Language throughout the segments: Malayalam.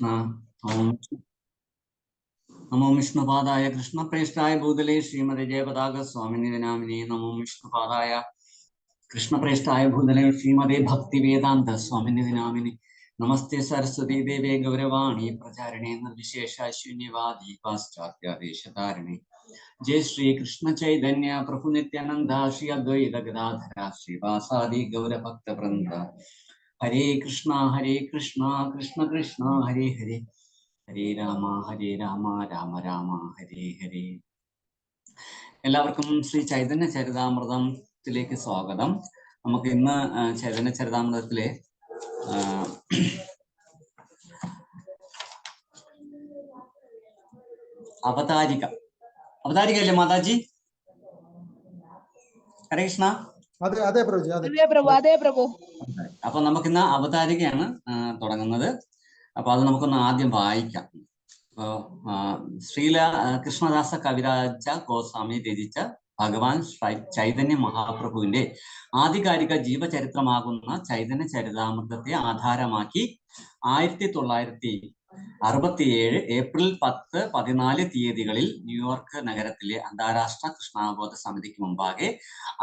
കൃഷ്ണ. ഓം നമോ വിഷ്ണുപാദായ കൃഷ്ണപ്രേഷ്ഠായ ഭൂതലേ ശ്രീമതി ജയപതാക സ്വാമിനി വിനാമിനി. നമോ വിഷ്ണുപാദായ കൃഷ്ണപ്രേഷ്ഠായ ഭൂതലേ ശ്രീമതി ഭക്തി വേദാന്ത സ്വാമിനി വിനാമിനി. നമസ്തേ സരസ്വതി ദേവേ ഗൗരവാണി പ്രചാരിണേ നിർവിശേഷ ശൂന്യവാദി പാശ്ചാത്യദേശധാരിണി. ജയ ശ്രീ കൃഷ്ണ ചൈതന്യ പ്രഭു നിത്യാനന്ദ ശ്രീ അദ്വൈത ഗദാധര ശ്രീവാസാദി ഗൗരഭക്ത വൃന്ദ. ഹരേ കൃഷ്ണ കൃഷ്ണ കൃഷ്ണ ഹരേ ഹരേ, ഹരേ രാമ രാമ രാമ ഹരേ ഹരേ. എല്ലാവർക്കും ശ്രീ ചൈതന്യ ചരിതാമൃതത്തിലേക്ക് സ്വാഗതം. നമുക്ക് ഇന്ന് ചൈതന്യ ചരിതാമൃതത്തിലെ അവതാരികയല്ലേ മാതാജി? ഹരേ കൃഷ്ണ. അപ്പൊ നമുക്കിന്ന് അവതാരികയാണ് തുടങ്ങുന്നത്. അപ്പൊ അത് നമുക്കൊന്ന് ആദ്യം വായിക്കാം. ശ്രീല കൃഷ്ണദാസ കവിരാജ ഗോസ്വാമി രചിച്ച ഭഗവാൻ ചൈതന്യ മഹാപ്രഭുവിന്റെ ആധികാരിക ജീവചരിത്രമാകുന്ന ചൈതന്യ ചരിതാമൃതത്തെ ആധാരമാക്കി 1967 ഏപ്രിൽ 10, 14 തീയതികളിൽ ന്യൂയോർക്ക് നഗരത്തിലെ അന്താരാഷ്ട്ര കൃഷ്ണാവബോധ സമിതിക്ക് മുമ്പാകെ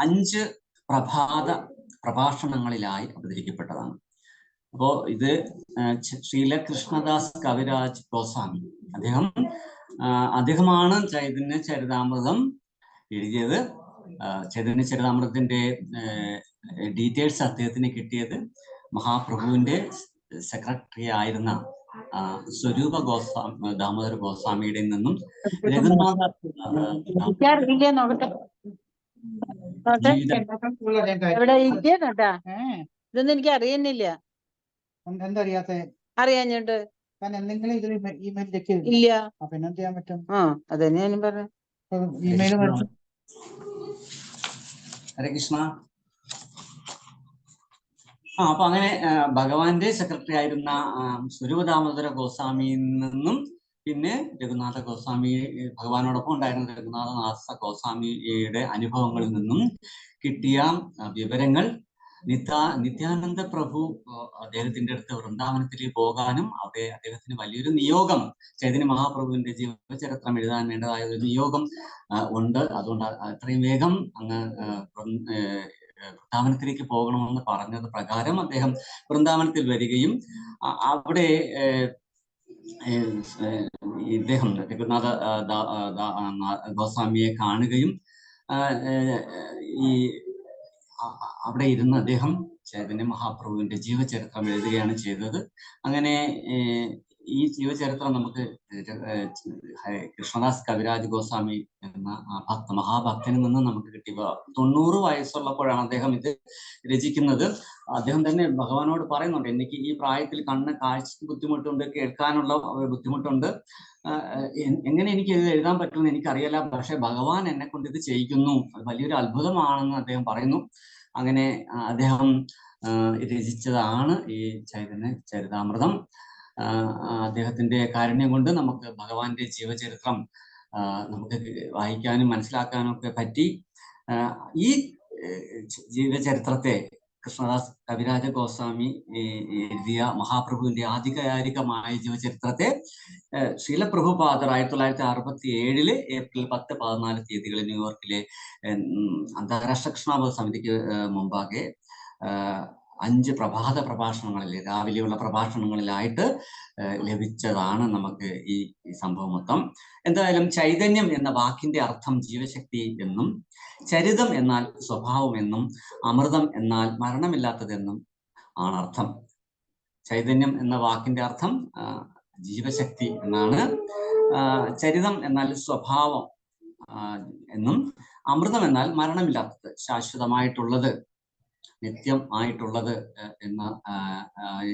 5 പ്രഭാത പ്രഭാഷണങ്ങളിലായി അവതരിക്കപ്പെട്ടതാണ്. അപ്പോ ഇത് ശ്രീല കൃഷ്ണദാസ് കവിരാജ് ഗോസ്വാമി അദ്ദേഹമാണ് ചൈതന്യ ചരിതാമൃതം എഴുതിയത്. ചൈതന്യ ചരിതാമൃതത്തിന്റെ ഡീറ്റെയിൽസ് അദ്ദേഹത്തിന് കിട്ടിയത് മഹാപ്രഭുവിന്റെ സെക്രട്ടറി ആയിരുന്ന സ്വരൂപ ദാമോദര ഗോസ്വാമിയുടെ നിന്നും രഘുനാഥ ഇതൊന്നും എനിക്ക് അറിയുന്നില്ല. അറിയാഞ്ഞിട്ട് ഇല്ല. അതന്നെ ഞാനും പറഞ്ഞു. ഹരേ കൃഷ്ണ. അപ്പൊ അങ്ങനെ ഭഗവാന്റെ സെക്രട്ടറി ആയിരുന്ന സ്വരൂപ ദാമോദര ഗോസ്വാമിയിൽ നിന്നും പിന്നെ രഘുനാഥ ഗോസ്വാമി, ഭഗവാനോടൊപ്പം ഉണ്ടായിരുന്ന രഘുനാഥനാഥ ഗോസ്വാമിയുടെ അനുഭവങ്ങളിൽ നിന്നും കിട്ടിയ വിവരങ്ങൾ നിത്യാനന്ദ പ്രഭു അദ്ദേഹത്തിന്റെ അടുത്ത് വൃന്ദാവനത്തിലേക്ക് പോകാനും അവിടെ അദ്ദേഹത്തിന് വലിയൊരു നിയോഗം, ചൈതന്യ മഹാപ്രഭുവിന്റെ ജീവചരിത്രം എഴുതാൻ വേണ്ടതായ ഒരു നിയോഗം ഉണ്ട്. അതുകൊണ്ട് അത്രയും വേഗം അങ്ങ് വൃന്ദാവനത്തിലേക്ക് പോകണമെന്ന് പറഞ്ഞത് പ്രകാരം അദ്ദേഹം വൃന്ദാവനത്തിൽ വരികയും അവിടെ ഇദ്ദേഹം രഘുനാഥ ഗോസ്വാമിയെ കാണുകയും അവിടെ ഇരുന്ന് അദ്ദേഹം ചൈതന്യ മഹാപ്രഭുവിന്റെ ജീവചരിത്രം എഴുതുകയാണ് ചെയ്തത്. അങ്ങനെ ഈ ജീവചരിത്രം നമുക്ക് കൃഷ്ണദാസ് കവിരാജ് ഗോസ്വാമി എന്ന മഹാഭക്തനിൽ നിന്ന് നമുക്ക് കിട്ടി. 90 വയസ്സുള്ളപ്പോഴാണ് അദ്ദേഹം ഇത് രചിക്കുന്നത്. അദ്ദേഹം തന്നെ ഭഗവാനോട് പറയുന്നുണ്ട്, എനിക്ക് ഈ പ്രായത്തിൽ കാഴ്ച ബുദ്ധിമുട്ടുണ്ട്, കേൾക്കാനുള്ള ബുദ്ധിമുട്ടുണ്ട്, എങ്ങനെ എനിക്ക് ഇത് എഴുതാൻ പറ്റുമെന്ന് എനിക്കറിയില്ല, പക്ഷെ ഭഗവാൻ എന്നെ കൊണ്ട് ഇത് ചെയ്യിക്കുന്നു, അത് വലിയൊരു അത്ഭുതമാണെന്ന് അദ്ദേഹം പറയുന്നു. അങ്ങനെ അദ്ദേഹം രചിച്ചതാണ് ഈ ചൈതന്യ ചരിതാമൃതം. അദ്ദേഹത്തിന്റെ കാരുണ്യം കൊണ്ട് നമുക്ക് ഭഗവാന്റെ ജീവചരിത്രം നമുക്ക് വായിക്കാനും മനസ്സിലാക്കാനും ഒക്കെ പറ്റി. ഈ ജീവചരിത്രത്തെ കൃഷ്ണദാസ് കവിരാജ ഗോസ്വാമി എഴുതിയ മഹാപ്രഭുവിന്റെ ആധികാരികമായ ജീവചരിത്രത്തെ ശ്രീല പ്രഭുപാദർ 1967 ഏപ്രിൽ 10, 14 തീയതികളിൽ ന്യൂയോർക്കിലെ അന്താരാഷ്ട്ര കൃഷ്ണാവബോധ സമിതിക്ക് മുമ്പാകെ 5 പ്രഭാത പ്രഭാഷണങ്ങളിൽ, രാവിലെയുള്ള പ്രഭാഷണങ്ങളിലായിട്ട് ലഭിച്ചതാണ് നമുക്ക് ഈ സംഭവം മൊത്തം. എന്തായാലും ചൈതന്യം എന്ന വാക്കിന്റെ അർത്ഥം ജീവശക്തി എന്നും, ചരിതം എന്നാൽ സ്വഭാവം എന്നും, അമൃതം എന്നാൽ മരണമില്ലാത്തതെന്നും ആണ് അർത്ഥം. ചൈതന്യം എന്ന വാക്കിന്റെ അർത്ഥം ജീവശക്തി എന്നാണ്. ചരിതം എന്നാൽ സ്വഭാവം എന്നും, അമൃതം എന്നാൽ മരണമില്ലാത്തത്, ശാശ്വതമായിട്ടുള്ളത്, നിത്യം ആയിട്ടുള്ളത് എന്ന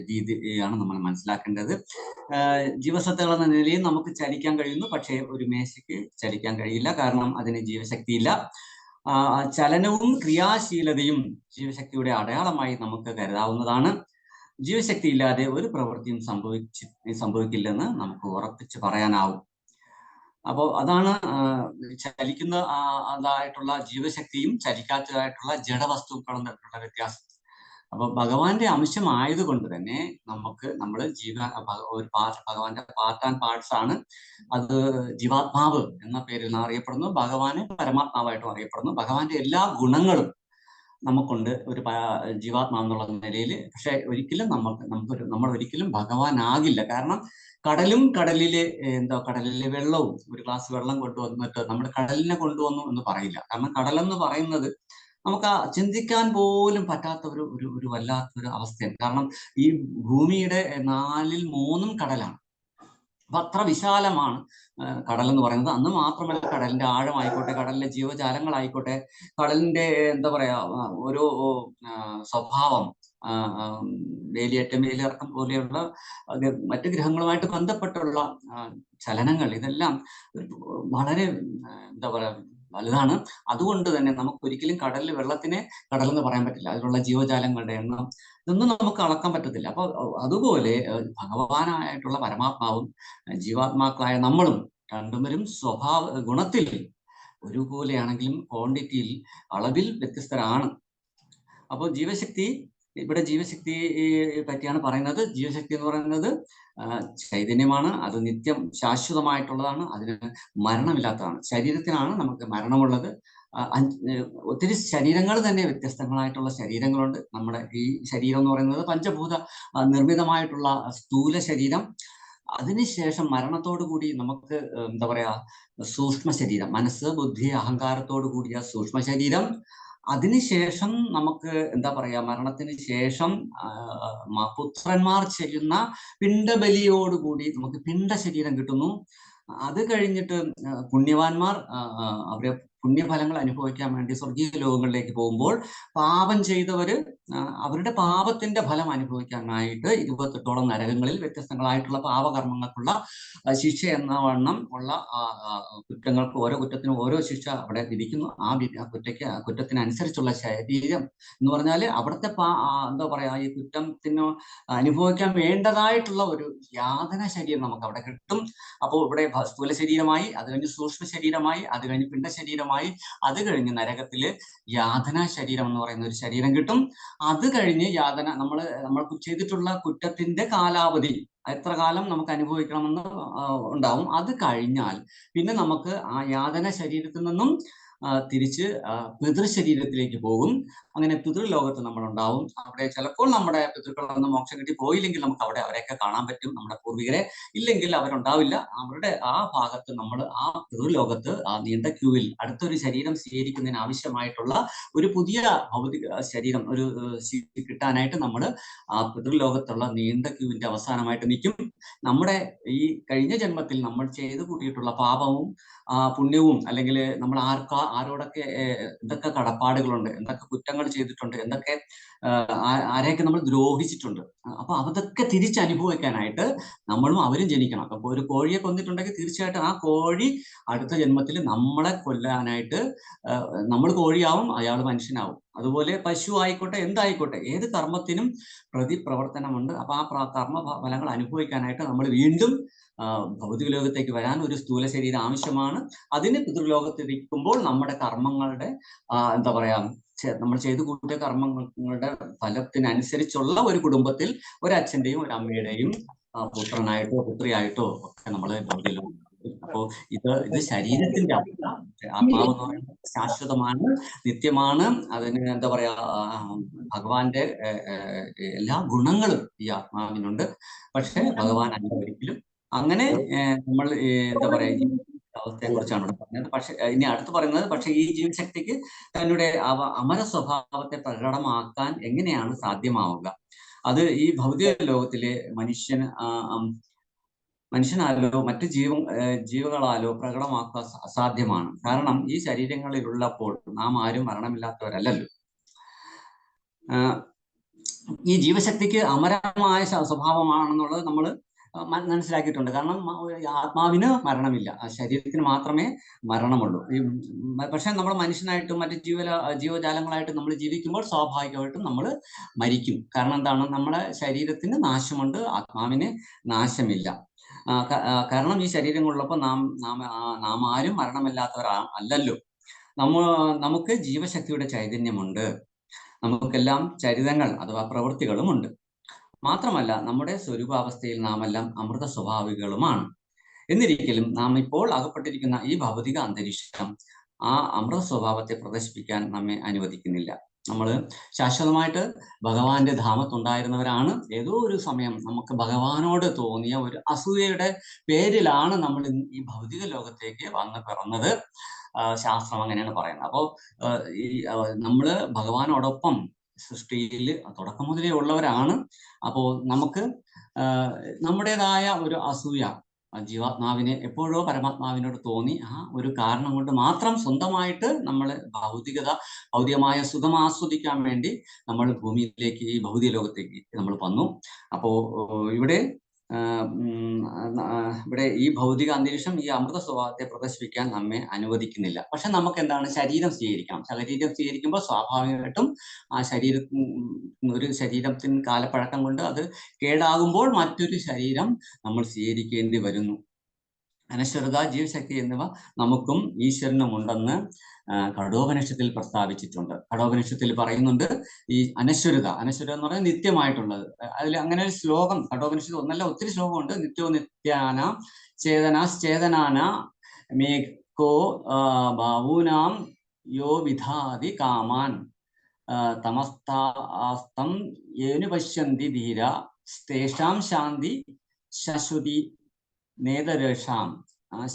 രീതിയാണ് നമ്മൾ മനസ്സിലാക്കേണ്ടത്. ജീവസത്തകൾ എന്ന നിലയിൽ നമുക്ക് ചലിക്കാൻ കഴിയുന്നു, പക്ഷേ ഒരു മേശയ്ക്ക് ചലിക്കാൻ കഴിയില്ല, കാരണം അതിന് ജീവശക്തിയില്ല. ചലനവും ക്രിയാശീലതയും ജീവശക്തിയുടെ അടയാളമായി നമുക്ക് കരുതാവുന്നതാണ്. ജീവശക്തി ഇല്ലാതെ ഒരു പ്രവൃത്തിയും സംഭവിക്കില്ലെന്ന് നമുക്ക് ഉറപ്പിച്ച് പറയാനാവും. അപ്പോൾ അതാണ് ചലിക്കുന്ന അതായിട്ടുള്ള ജീവശക്തിയും ചലിക്കാത്തതായിട്ടുള്ള ജഡവസ്തുക്കളും തമ്മിലുള്ള വ്യത്യാസം. അപ്പൊ ഭഗവാന്റെ അംശമായതുകൊണ്ട് തന്നെ നമ്മൾ ഒരു ഭഗവാന്റെ പാർട്ട് ആൻഡ് പാർട്സ് ആണ്. അത് ജീവാത്മാവ് എന്ന പേരിൽ അറിയപ്പെടുന്നു, ഭഗവാനെ പരമാത്മാവായിട്ടും അറിയപ്പെടുന്നു. ഭഗവാന്റെ എല്ലാ ഗുണങ്ങളും നമുക്കുണ്ട് ഒരു ജീവാത്മാവ് എന്നുള്ള നിലയിൽ. പക്ഷെ ഒരിക്കലും നമ്മൾ ഒരിക്കലും ഭഗവാനാകില്ല. കാരണം കടലിലെ വെള്ളവും, ഒരു ഗ്ലാസ് വെള്ളം കൊണ്ടുവന്നിട്ട് നമ്മൾ കടലിനെ കൊണ്ടുവന്നു എന്ന് പറയില്ല. കാരണം കടലെന്ന് പറയുന്നത് നമുക്ക് ചിന്തിക്കാൻ പോലും പറ്റാത്ത ഒരു വല്ലാത്തൊരു അവസ്ഥയാണ്. കാരണം ഈ ഭൂമിയുടെ 4/3 കടലാണ്. അപ്പൊ അത്ര വിശാലമാണ് കടൽ എന്ന് പറയുന്നത്. അന്ന് മാത്രമല്ല, കടലിന്റെ ആഴമായിക്കോട്ടെ, കടലിലെ ജീവജാലങ്ങളായിക്കോട്ടെ, കടലിന്റെ ഓരോ സ്വഭാവം, വേലിയേറ്റം വേലിയിറക്കം പോലെയുള്ള മറ്റ് ഗ്രഹങ്ങളുമായിട്ട് ബന്ധപ്പെട്ടുള്ള ചലനങ്ങൾ, ഇതെല്ലാം വളരെ വലുതാണ്. അതുകൊണ്ട് തന്നെ നമുക്ക് ഒരിക്കലും കടലിലെ വെള്ളത്തിനെ കടലെന്ന് പറയാൻ പറ്റില്ല. അതിലുള്ള ജീവജാലങ്ങളുടെ എണ്ണം ഇതൊന്നും നമുക്ക് അളക്കാൻ പറ്റത്തില്ല. അപ്പൊ അതുപോലെ ഭഗവാനായിട്ടുള്ള പരമാത്മാവും ജീവാത്മാക്കളായ നമ്മളും രണ്ടുപേരും ഗുണത്തിൽ ഒരുപോലെയാണെങ്കിലും ക്വാണ്ടിറ്റിയിൽ, അളവിൽ വ്യത്യസ്തരാണ്. അപ്പോൾ ഇവിടെ ജീവശക്തിയെ പറ്റിയാണ് പറയുന്നത്. ജീവശക്തി എന്ന് പറയുന്നത് ചൈതന്യമാണ്. അത് നിത്യം ശാശ്വതമായിട്ടുള്ളതാണ്. അതിന് മരണമില്ലാത്തതാണ്. ശരീരത്തിനാണ് നമുക്ക് മരണമുള്ളത്. ഒത്തിരി ശരീരങ്ങൾ തന്നെ വ്യത്യസ്തങ്ങളായിട്ടുള്ള ശരീരങ്ങളുണ്ട്. നമ്മുടെ ഈ ശരീരം എന്ന് പറയുന്നത് പഞ്ചഭൂത നിർമ്മിതമായിട്ടുള്ള സ്ഥൂല ശരീരം. അതിനുശേഷം മരണത്തോടു കൂടി നമുക്ക് സൂക്ഷ്മ ശരീരം, മനസ്സ്, ബുദ്ധി, അഹങ്കാരത്തോടു കൂടിയ സൂക്ഷ്മ ശരീരം. അതിനുശേഷം നമുക്ക് മരണത്തിന് ശേഷം പുത്രന്മാർ ചെയ്യുന്ന പിണ്ടബലിയോടുകൂടി നമുക്ക് പിണ്ട ശരീരം കിട്ടുന്നു. അത് കഴിഞ്ഞിട്ട് പുണ്യവാന്മാർ അവരെ പുണ്യഫലങ്ങൾ അനുഭവിക്കാൻ വേണ്ടി സ്വർഗീയ ലോകങ്ങളിലേക്ക് പോകുമ്പോൾ, പാപം ചെയ്തവര് അവരുടെ പാപത്തിന്റെ ഫലം അനുഭവിക്കാനായിട്ട് 28ഓളം നരകങ്ങളിൽ വ്യത്യസ്തങ്ങളായിട്ടുള്ള പാപകർമ്മങ്ങൾക്കുള്ള ശിക്ഷ എന്ന വണ്ണം ഉള്ള കുറ്റങ്ങൾക്ക്, ഓരോ കുറ്റത്തിനും ഓരോ ശിക്ഷ അവിടെ വിധിക്കുന്നു. ആ കുറ്റത്തിനനുസരിച്ചുള്ള ശരീരം എന്ന് പറഞ്ഞാൽ അവിടുത്തെ ഈ കുറ്റത്തിന് അനുഭവിക്കാൻ വേണ്ടതായിട്ടുള്ള ഒരു യാതന ശരീരം നമുക്ക് അവിടെ കിട്ടും. അപ്പോൾ ഇവിടെ സ്ഥൂല ശരീരമായി, അത് കഴിഞ്ഞ് സൂക്ഷ്മ ശരീരമായി, അത് കഴിഞ്ഞ് പിണ്ട ശരീരമായി, അത് കഴിഞ്ഞ് നരകത്തില് യാതന ശരീരം എന്ന് പറയുന്ന ഒരു ശരീരം കിട്ടും. അത് കഴിഞ്ഞ് നമ്മൾ ചെയ്തിട്ടുള്ള കുറ്റത്തിന്റെ കാലാവധി എത്ര കാലം നമുക്ക് അനുഭവിക്കണമെന്ന് ഉണ്ടാവും. അത് കഴിഞ്ഞാൽ പിന്നെ നമുക്ക് ആ യാതന ശരീരത്തിൽ നിന്നും തിരിച്ച് പിതൃശരീരത്തിലേക്ക് പോകും. അങ്ങനെ പിതൃലോകത്ത് നമ്മൾ ഉണ്ടാവും. അവിടെ ചിലപ്പോൾ നമ്മുടെ പിതൃക്കളൊന്നും മോക്ഷം കിട്ടി പോയില്ലെങ്കിൽ നമുക്ക് അവിടെ അവരെയൊക്കെ കാണാൻ പറ്റും, നമ്മുടെ പൂർവികരെ. ഇല്ലെങ്കിൽ അവരുണ്ടാവില്ല. അവരുടെ ആ ഭാഗത്ത് നമ്മൾ ആ പിതൃലോകത്ത് ആ നീണ്ട ക്യൂവിൽ അടുത്തൊരു ശരീരം സ്വീകരിക്കുന്നതിന് ആവശ്യമായിട്ടുള്ള ഒരു പുതിയ ഭൗതിക ശരീരം കിട്ടാനായിട്ട് നമ്മൾ ആ പിതൃലോകത്തുള്ള നീണ്ട ക്യൂവിന്റെ അവസാനമായിട്ട് നിൽക്കും. നമ്മുടെ ഈ കഴിഞ്ഞ ജന്മത്തിൽ നമ്മൾ ചെയ്തു കൂട്ടിയിട്ടുള്ള പാപവും പുണ്യവും, അല്ലെങ്കിൽ നമ്മൾ ആരോടൊക്കെ എന്തൊക്കെ കടപ്പാടുകളുണ്ട്, എന്തൊക്കെ കുറ്റങ്ങൾ ചെയ്തിട്ടുണ്ട്, എന്തൊക്കെ ആരെയൊക്കെ നമ്മൾ ദ്രോഹിച്ചിട്ടുണ്ട്, അപ്പൊ അതൊക്കെ തിരിച്ചനുഭവിക്കാനായിട്ട് നമ്മളും അവരും ജനിക്കണം. അപ്പൊ ഒരു കോഴിയെ കൊന്നിട്ടുണ്ടെങ്കിൽ തീർച്ചയായിട്ടും ആ കോഴി അടുത്ത ജന്മത്തിൽ നമ്മളെ കൊല്ലാനായിട്ട്, നമ്മൾ കോഴിയാവും, അയാൾ മനുഷ്യനാവും. അതുപോലെ പശു ആയിക്കോട്ടെ, എന്തായിക്കോട്ടെ, ഏത് കർമ്മത്തിനും പ്രതിപ്രവർത്തനമുണ്ട്. അപ്പൊ ആ കർമ്മ ഫലങ്ങൾ അനുഭവിക്കാനായിട്ട് നമ്മൾ വീണ്ടും ഭൗതിക ലോകത്തേക്ക് വരാൻ ഒരു സ്ഥൂല ശരീരം ആവശ്യമാണ്. അതിന് പിതൃലോകത്തിരിക്കുമ്പോൾ നമ്മുടെ കർമ്മങ്ങളുടെ നമ്മൾ ചെയ്തു കൂട്ടിയ കർമ്മങ്ങളുടെ ഫലത്തിനനുസരിച്ചുള്ള ഒരു കുടുംബത്തിൽ ഒരു അച്ഛന്റെയും ഒരു അമ്മയുടെയും പുത്രനായിട്ടോ പുത്രിയായിട്ടോ ഒക്കെ നമ്മൾ ഭൗതിക. അപ്പോ ഇത് ശരീരത്തിന്റെ അവസ്ഥ. ആത്മാവ് എന്ന് പറയുന്നത് ശാശ്വതമാണ്, നിത്യമാണ്. അതിന് ഭഗവാന്റെ എല്ലാ ഗുണങ്ങളും ഈ ആത്മാവിനുണ്ട്. പക്ഷെ ഭഗവാൻ അങ്ങനെ ഒരിക്കലും അങ്ങനെ നമ്മൾ അവസ്ഥയെ കുറിച്ചാണ് ഇവിടെ പറഞ്ഞത്. പക്ഷെ ഇനി അടുത്ത് പറയുന്നത്, പക്ഷെ ഈ ജീവശക്തിക്ക് തങ്ങളുടെ അമര സ്വഭാവത്തെ പ്രകടമാക്കാൻ എങ്ങനെയാണ് സാധ്യമാവുക? അത് ഈ ഭൗതിക ലോകത്തിലെ മനുഷ്യനാലോ മറ്റ് ജീവകളാലോ പ്രകടമാക്കുക അസാധ്യമാണ്. കാരണം ഈ ശരീരങ്ങളിലുള്ളപ്പോൾ നാം ആരും മരണമില്ലാത്തവരല്ലല്ലോ. ഈ ജീവശക്തിക്ക് അമരമായ സ്വഭാവമാണെന്നുള്ളത് നമ്മൾ മനസ്സിലാക്കിയിട്ടുണ്ട്. കാരണം ആത്മാവിന് മരണമില്ല, ശരീരത്തിന് മാത്രമേ മരണമുള്ളൂ. പക്ഷെ നമ്മൾ മനുഷ്യനായിട്ടും മറ്റ് ജീവജാലങ്ങളായിട്ടും നമ്മൾ ജീവിക്കുമ്പോൾ സ്വാഭാവികമായിട്ടും നമ്മൾ മരിക്കും. കാരണം എന്താണ്? നമ്മുടെ ശരീരത്തിന് നാശമുണ്ട്, ആത്മാവിന് നാശമില്ല. കാരണം ഈ ശരീരങ്ങളുള്ളപ്പോൾ നാം ആരും മരണമില്ലാത്തവരല്ലല്ലോ. നമുക്ക് ജീവശക്തിയുടെ ചൈതന്യമുണ്ട്. നമുക്കെല്ലാം ചരിതങ്ങൾ അഥവാ പ്രവൃത്തികളും ഉണ്ട്. മാത്രമല്ല നമ്മുടെ സ്വരൂപാവസ്ഥയിൽ നാം എല്ലാം അമൃത സ്വഭാവികളുമാണ്. എന്നിരിക്കലും നാം ഇപ്പോൾ അകപ്പെട്ടിരിക്കുന്ന ഈ ഭൗതിക അന്തരീക്ഷം ആ അമൃത സ്വഭാവത്തെ പ്രദർശിപ്പിക്കാൻ നമ്മെ അനുവദിക്കുന്നില്ല. നമ്മൾ ശാശ്വതമായിട്ട് ഭഗവാന്റെ ധാമത്തുണ്ടായിരുന്നവരാണ്. ഏതോ ഒരു സമയം നമുക്ക് ഭഗവാനോട് തോന്നിയ ഒരു അസൂയയുടെ പേരിലാണ് നമ്മൾ ഈ ഭൗതിക ലോകത്തേക്ക് വന്ന് പിറന്നത്. ശാസ്ത്രം അങ്ങനെയാണ് പറയുന്നത്. അപ്പോൾ ഈ നമ്മള് ഭഗവാനോടൊപ്പം സൃഷ്ടിയിൽ തുടക്കം മുതലേ ഉള്ളവരാണ്. അപ്പോൾ നമുക്ക് നമ്മുടേതായ ഒരു അസൂയ ജീവാത്മാവിനെ എപ്പോഴോ പരമാത്മാവിനോട് തോന്നി ആ ഒരു കാരണം കൊണ്ട് മാത്രം സ്വന്തമായിട്ട് നമ്മൾ ഭൗതികമായ സുഖം ആസ്വദിക്കാൻ വേണ്ടി നമ്മൾ ഭൂമിയിലേക്ക്, ഈ ഭൗതിക ലോകത്തേക്ക് നമ്മൾ വന്നു. അപ്പോ ഇവിടെ ഈ ഭൗതിക അന്തരീക്ഷം ഈ അമൃത സ്വഭാവത്തെ പ്രദർശിപ്പിക്കാൻ നമ്മെ അനുവദിക്കുന്നില്ല. പക്ഷെ നമുക്ക് എന്താണ്, ശരീരം സ്വീകരിക്കണം. ശരീരം സ്വീകരിക്കുമ്പോൾ സ്വാഭാവികമായിട്ടും ആ ഒരു ശരീരത്തിന് കാലപ്പഴക്കം കൊണ്ട് അത് കേടാകുമ്പോൾ മറ്റൊരു ശരീരം നമ്മൾ സ്വീകരിക്കേണ്ടി വരുന്നു. അനശ്വരത, ജീവശക്തി എന്നിവ നമുക്കും ഈശ്വരനും ഉണ്ടെന്ന് കഠോപനിഷത്തിൽ പ്രസ്താവിച്ചിട്ടുണ്ട്. കഠോപനിഷത്തിൽ പറയുന്നുണ്ട് ഈ അനശ്വരത എന്ന് പറഞ്ഞാൽ നിത്യമായിട്ടുള്ളത്. അതിൽ അങ്ങനെ ഒരു ശ്ലോകം കഠോപനിഷത്തിൽ ഒന്നല്ല ഒത്തിരി ശ്ലോകമുണ്ട്. നിത്യോ നിത്യാന ചേതനാന മേഘോ ബാഹൂനാം യോ വിധാതി കാമാൻ തമസ്താസ്തം യേനു പശ്യന്തി ധീര സ്തേഷാം ശാന്തി ശശ്വതി നേതരേഷാം.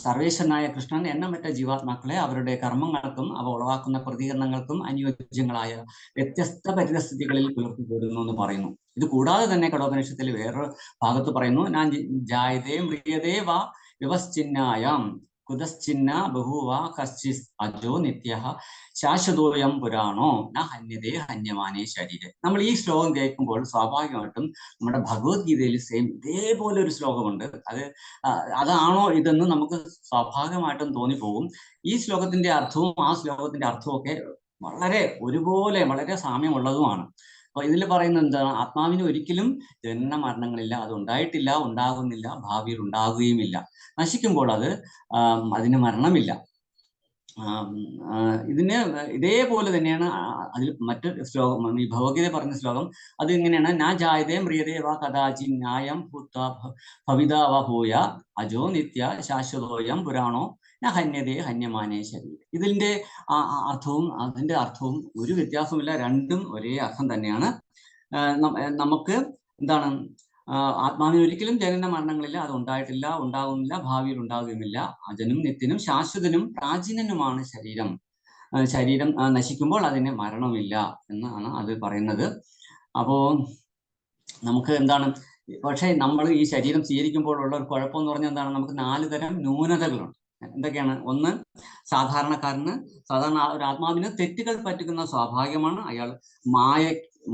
സർവേശ്വരനായ കൃഷ്ണൻ എണ്ണമറ്റ ജീവാത്മാക്കളെ അവരുടെ കർമ്മങ്ങൾക്കും അവ ഉളവാക്കുന്ന പ്രതികരണങ്ങൾക്കും അനുയോജ്യങ്ങളായ വ്യത്യസ്ത പരിതസ്ഥിതികളിൽ പുലർത്തി പോരുന്നു എന്ന് പറയുന്നു. ഇത് കൂടാതെ തന്നെ കഠോപനിഷത്തിൽ വേറൊരു ഭാഗത്ത് പറയുന്നു, ഞാൻ ജായതേ മ്രിയതേ വാ വിവശ്ചിന്നായാം കുതശ്ചിന്ന ബഹുവ കശ്ചിത് അജോ നിത്യ ശാശ്വതോയം പുരാണോ ന ഹന്യതേ ഹന്യമാനേ ശരീരം. നമ്മൾ ഈ ശ്ലോകം കേൾക്കുമ്പോൾ സ്വാഭാവികമായിട്ടും നമ്മുടെ ഭഗവത്ഗീതയിൽ സെയിം ഇതേപോലെ ഒരു ശ്ലോകമുണ്ട്. അതാണോ ഇതെന്ന് നമുക്ക് സ്വാഭാവികമായിട്ടും തോന്നിപ്പോകും. ഈ ശ്ലോകത്തിന്റെ അർത്ഥവും ആ ശ്ലോകത്തിന്റെ അർത്ഥവും ഒക്കെ വളരെ സാമ്യമുള്ളതുമാണ്. അപ്പൊ ഇതിൽ പറയുന്നത് എന്താണ്, ആത്മാവിന് ഒരിക്കലും ജനന മരണങ്ങളില്ല, അത് ഉണ്ടായിട്ടില്ല, ഉണ്ടാകുന്നില്ല, ഭാവിയിൽ ഉണ്ടാകുകയുമില്ല. നശിക്കുമ്പോൾ അതിന് മരണമില്ല. ഇതിന് ഇതേപോലെ തന്നെയാണ് അതിൽ മറ്റൊരു ശ്ലോകം, ഈ ഭഗവത്ഗീത പറഞ്ഞ ശ്ലോകം. അത് ഇങ്ങനെയാണ്, നാ ജായതേ മ്രിയതേ വാ കദാചി ന്യായം ഭവിതാ വ ഭൂയ അജോ നിത്യ ശാശ്വതോയം പുരാണോ ന ഹന്യതേ ഹന്യമാനേ ശരീരം. ഇതിന്റെ അതിന്റെ അർത്ഥവും ഒരു വ്യത്യാസമില്ല, രണ്ടും ഒരേ അർത്ഥം തന്നെയാണ്. നമുക്ക് എന്താണ്, ആത്മാവിന് ഒരിക്കലും ജനന മരണങ്ങളില്ല, അത് ഉണ്ടായിട്ടില്ല, ഉണ്ടാകുന്നില്ല, ഭാവിയിൽ ഉണ്ടാകുകയുമില്ല. അജനും നിത്യനും ശാശ്വതനും പ്രാചീനനുമാണ് ശരീരം. ശരീരം നശിക്കുമ്പോൾ അതിന് മരണമില്ല എന്നാണ് അത് പറയുന്നത്. അപ്പോ നമുക്ക് എന്താണ്, പക്ഷേ നമ്മൾ ഈ ശരീരം സ്വീകരിക്കുമ്പോൾ ഉള്ള ഒരു കുഴപ്പം എന്ന് പറഞ്ഞാൽ എന്താണ്, നമുക്ക് 4 തരം ന്യൂനതകളുണ്ട്. എന്തൊക്കെയാണ്? ഒന്ന്, സാധാരണ ഒരു ആത്മാവിന് തെറ്റുകൾ പറ്റുന്ന സ്വാഭാവികമാണ്. അയാൾ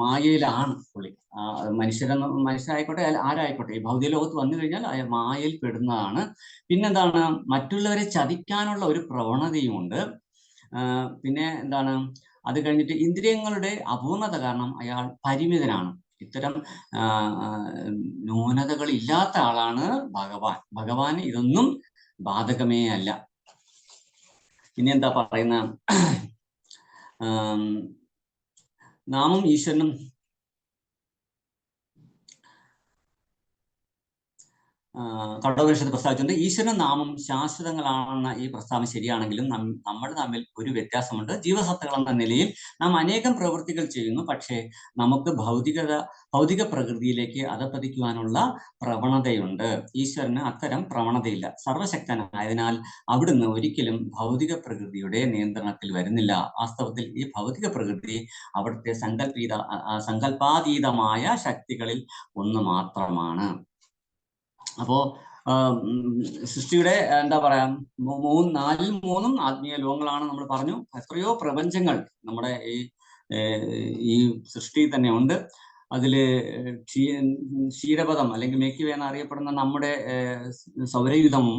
മായയിലാണ് പുള്ളി. മനുഷ്യരായിക്കോട്ടെ ആരായിക്കോട്ടെ, ഈ ഭൗതിക ലോകത്ത് വന്നു കഴിഞ്ഞാൽ അയാൾ മായയിൽ പെടുന്നതാണ്. പിന്നെന്താണ്, മറ്റുള്ളവരെ ചതിക്കാനുള്ള ഒരു പ്രവണതയുമുണ്ട്. പിന്നെ എന്താണ്, അത് കഴിഞ്ഞിട്ട് ഇന്ദ്രിയങ്ങളുടെ അപൂർണത കാരണം അയാൾ പരിമിതനാണ്. ഇത്തരം ന്യൂനതകൾ ഇല്ലാത്ത ആളാണ് ഭഗവാൻ ഇതൊന്നും ബാധകമേ അല്ല. ഇനി എന്താ പറയുന്ന, നാമും ഈശ്വരനും കഠോപനിഷത്ത് പ്രസ്താവിച്ചിട്ടുണ്ട്. ഈശ്വരനും നാമും ശാശ്വതങ്ങളാണെന്ന ഈ പ്രസ്താവന ശരിയാണെങ്കിലും നമ്മൾ തമ്മിൽ ഒരു വ്യത്യാസമുണ്ട്. ജീവസത്തകൾ എന്ന നിലയിൽ നാം അനേകം പ്രവൃത്തികൾ ചെയ്യുന്നു. പക്ഷേ നമുക്ക് ഭൗതിക പ്രകൃതിയിലേക്ക് അധപ്പതിക്കുവാനുള്ള പ്രവണതയുണ്ട്. ഈശ്വരന് അത്തരം പ്രവണതയില്ല. സർവശക്തനായതിനാൽ അവിടുന്ന് ഒരിക്കലും ഭൗതിക പ്രകൃതിയുടെ നിയന്ത്രണത്തിൽ വരുന്നില്ല. വാസ്തവത്തിൽ ഈ ഭൗതിക പ്രകൃതി അവിടുത്തെ സങ്കല്പാതീതമായ ശക്തികളിൽ ഒന്ന് മാത്രമാണ്. അപ്പോ സൃഷ്ടിയുടെ എന്താ പറയാ, 4-ൽ 3 ആത്മീയ ലോകങ്ങളാണ് നമ്മൾ പറഞ്ഞു. എത്രയോ പ്രപഞ്ചങ്ങൾ നമ്മുടെ ഈ സൃഷ്ടി തന്നെ ഉണ്ട്. അതില് ക്ഷീരപഥം അല്ലെങ്കിൽ മിൽക്കി വേ എന്നറിയപ്പെടുന്ന നമ്മുടെ സൗരയൂഥവും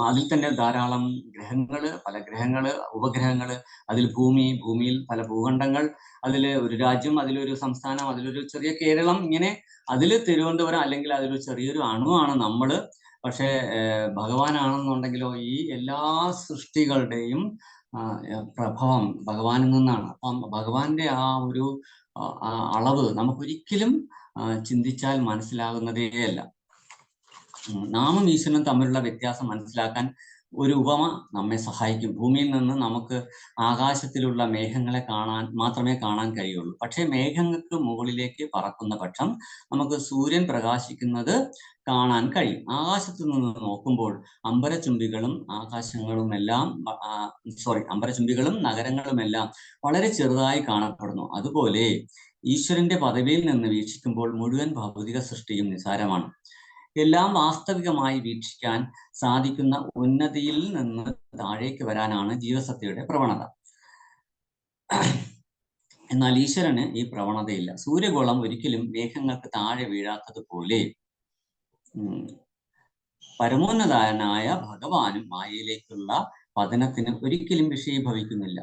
അതിൽ തന്നെ ധാരാളം ഗ്രഹങ്ങള്, പല ഗ്രഹങ്ങള്, ഉപഗ്രഹങ്ങള്, അതിൽ ഭൂമിയിൽ പല ഭൂഖണ്ഡങ്ങൾ, അതില് ഒരു രാജ്യം, അതിലൊരു സംസ്ഥാനം, അതിലൊരു ചെറിയ കേരളം, ഇങ്ങനെ അതിൽ തിരുവനന്തപുരം അല്ലെങ്കിൽ അതിലൊരു ചെറിയൊരു അണുവാണ് നമ്മള്. പക്ഷേ ഭഗവാനാണെന്നുണ്ടെങ്കിലോ ഈ എല്ലാ സൃഷ്ടികളുടെയും പ്രഭവം ഭഗവാനിൽ നിന്നാണ്. അപ്പം ഭഗവാന്റെ ആ ഒരു അളവ് നമുക്കൊരിക്കലും ചിന്തിച്ചാൽ മനസ്സിലാകുന്നതേ അല്ല. നാമും ഈശ്വരനും തമ്മിലുള്ള വ്യത്യാസം മനസ്സിലാക്കാൻ ഒരു ഉപമ നമ്മെ സഹായിക്കും. ഭൂമിയിൽ നിന്ന് നമുക്ക് ആകാശത്തിലുള്ള മേഘങ്ങളെ മാത്രമേ കാണാൻ കഴിയുള്ളൂ. പക്ഷേ മേഘങ്ങൾക്ക് മുകളിലേക്ക് പറക്കുന്ന പക്ഷം നമുക്ക് സൂര്യൻ പ്രകാശിക്കുന്നത് കാണാൻ കഴിയും. ആകാശത്തു നിന്ന് നോക്കുമ്പോൾ അമ്പരചുംബികളും അമ്പരചുംബികളും നഗരങ്ങളുമെല്ലാം വളരെ ചെറുതായി കാണപ്പെടുന്നു. അതുപോലെ ഈശ്വരന്റെ പദവിയിൽ നിന്ന് വീക്ഷിക്കുമ്പോൾ മുഴുവൻ ഭൗതിക സൃഷ്ടിയും നിസാരമാണ്. എല്ലാം വാസ്തവികമായി വീക്ഷിക്കാൻ സാധിക്കുന്ന ഉന്നതിയിൽ നിന്ന് താഴേക്ക് വരാനാണ് ജീവസത്തയുടെ പ്രവണത. എന്നാൽ ഈശ്വരന് ഈ പ്രവണതയില്ല. സൂര്യഗോളം ഒരിക്കലും മേഘങ്ങൾക്ക് താഴെ വീഴാത്തതുപോലെ പരമോന്നതനായ ഭഗവാനും മായയിലേക്കുള്ള പതനത്തിന് ഒരിക്കലും വിഷയീഭവിക്കുന്നില്ല.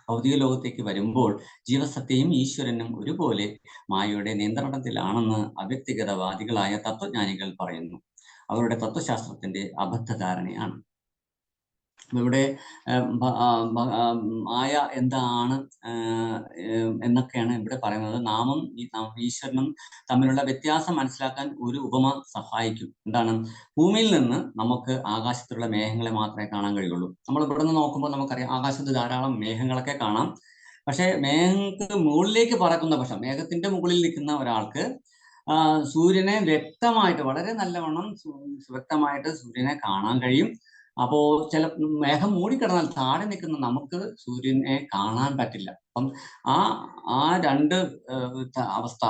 ഭൗതിക ലോകത്തേക്ക് വരുമ്പോൾ ജീവസത്തയും ഈശ്വരനും ഒരുപോലെ മായയുടെ നിയന്ത്രണത്തിലാണെന്ന് അവ്യക്തിഗതവാദികളായ തത്വജ്ഞാനികൾ പറയുന്നു. അവരുടെ തത്വശാസ്ത്രത്തിന്റെ അബദ്ധധാരണയാണ്. ഇവിടെ മായ എന്താണ് എന്നൊക്കെയാണ് ഇവിടെ പറയുന്നത്. നാമും ഈശ്വരനും തമ്മിലുള്ള വ്യത്യാസം മനസ്സിലാക്കാൻ ഒരു ഉപമ സഹായിക്കും. എന്താണ്? ഭൂമിയിൽ നിന്ന് നമുക്ക് ആകാശത്തുള്ള മേഘങ്ങളെ മാത്രമേ കാണാൻ കഴിയുള്ളൂ. നമ്മൾ ഇവിടെ നിന്ന് നോക്കുമ്പോൾ നമുക്കറിയാം ആകാശത്ത് ധാരാളം മേഘങ്ങളൊക്കെ കാണാം. പക്ഷെ മേഘങ്ങൾക്ക് മുകളിലേക്ക് പറക്കുന്ന പക്ഷം, മേഘത്തിന്റെ മുകളിൽ നിൽക്കുന്ന ഒരാൾക്ക് സൂര്യനെ വ്യക്തമായിട്ട്, വളരെ നല്ലവണ്ണം വ്യക്തമായിട്ട് സൂര്യനെ കാണാൻ കഴിയും. അപ്പോ ചില മേഘം മൂടിക്കിടന്നാൽ താഴെ നിൽക്കുന്ന നമുക്ക് സൂര്യനെ കാണാൻ പറ്റില്ല. അപ്പം ആ രണ്ട് അവസ്ഥ,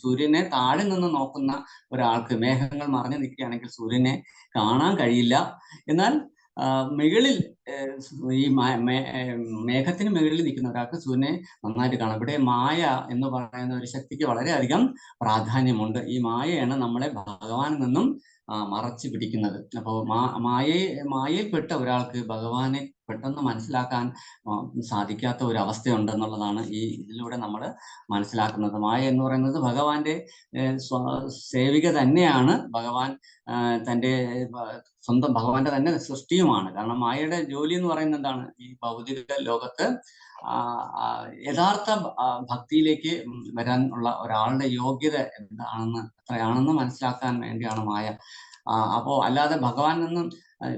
സൂര്യനെ താഴെ നിന്ന് നോക്കുന്ന ഒരാൾക്ക് മേഘങ്ങൾ മറഞ്ഞു നിൽക്കുകയാണെങ്കിൽ സൂര്യനെ കാണാൻ കഴിയില്ല. എന്നാൽ മുകളിൽ ഈ മേഘത്തിന് മുകളിൽ നിൽക്കുന്ന ഒരാൾക്ക് സൂര്യനെ നന്നായിട്ട് കാണാം. ഇവിടെ മായ എന്ന് പറയുന്ന ഒരു ശക്തിക്ക് വളരെയധികം പ്രാധാന്യമുണ്ട്. ഈ മായയാണ് നമ്മളെ ഭഗവാനിൽ നിന്നും മറച്ചു പിടിക്കുന്നത്. അപ്പോൾ മായയിൽപ്പെട്ട ഒരാൾക്ക് ഭഗവാനെ പെട്ടെന്ന് മനസ്സിലാക്കാൻ സാധിക്കാത്ത ഒരു അവസ്ഥയുണ്ടെന്നുള്ളതാണ് ഇതിലൂടെ നമ്മൾ മനസ്സിലാക്കുന്നത്. മായ എന്ന് പറയുന്നത് ഭഗവാന്റെ സേവിക തന്നെയാണ്. ഭഗവാൻ ഭഗവാന്റെ തന്നെ സൃഷ്ടിയുമാണ്. കാരണം മായയുടെ ജോലി എന്ന് പറയുന്നത് എന്താണ്? ഈ ഭൗതിക ലോകത്ത് യഥാർത്ഥ ഭക്തിയിലേക്ക് വരാൻ ഉള്ള ഒരാളുടെ യോഗ്യത എത്രയാണെന്ന് മനസ്സിലാക്കാൻ വേണ്ടിയാണ് മായ. അപ്പോ അല്ലാതെ ഭഗവാൻ നിന്നും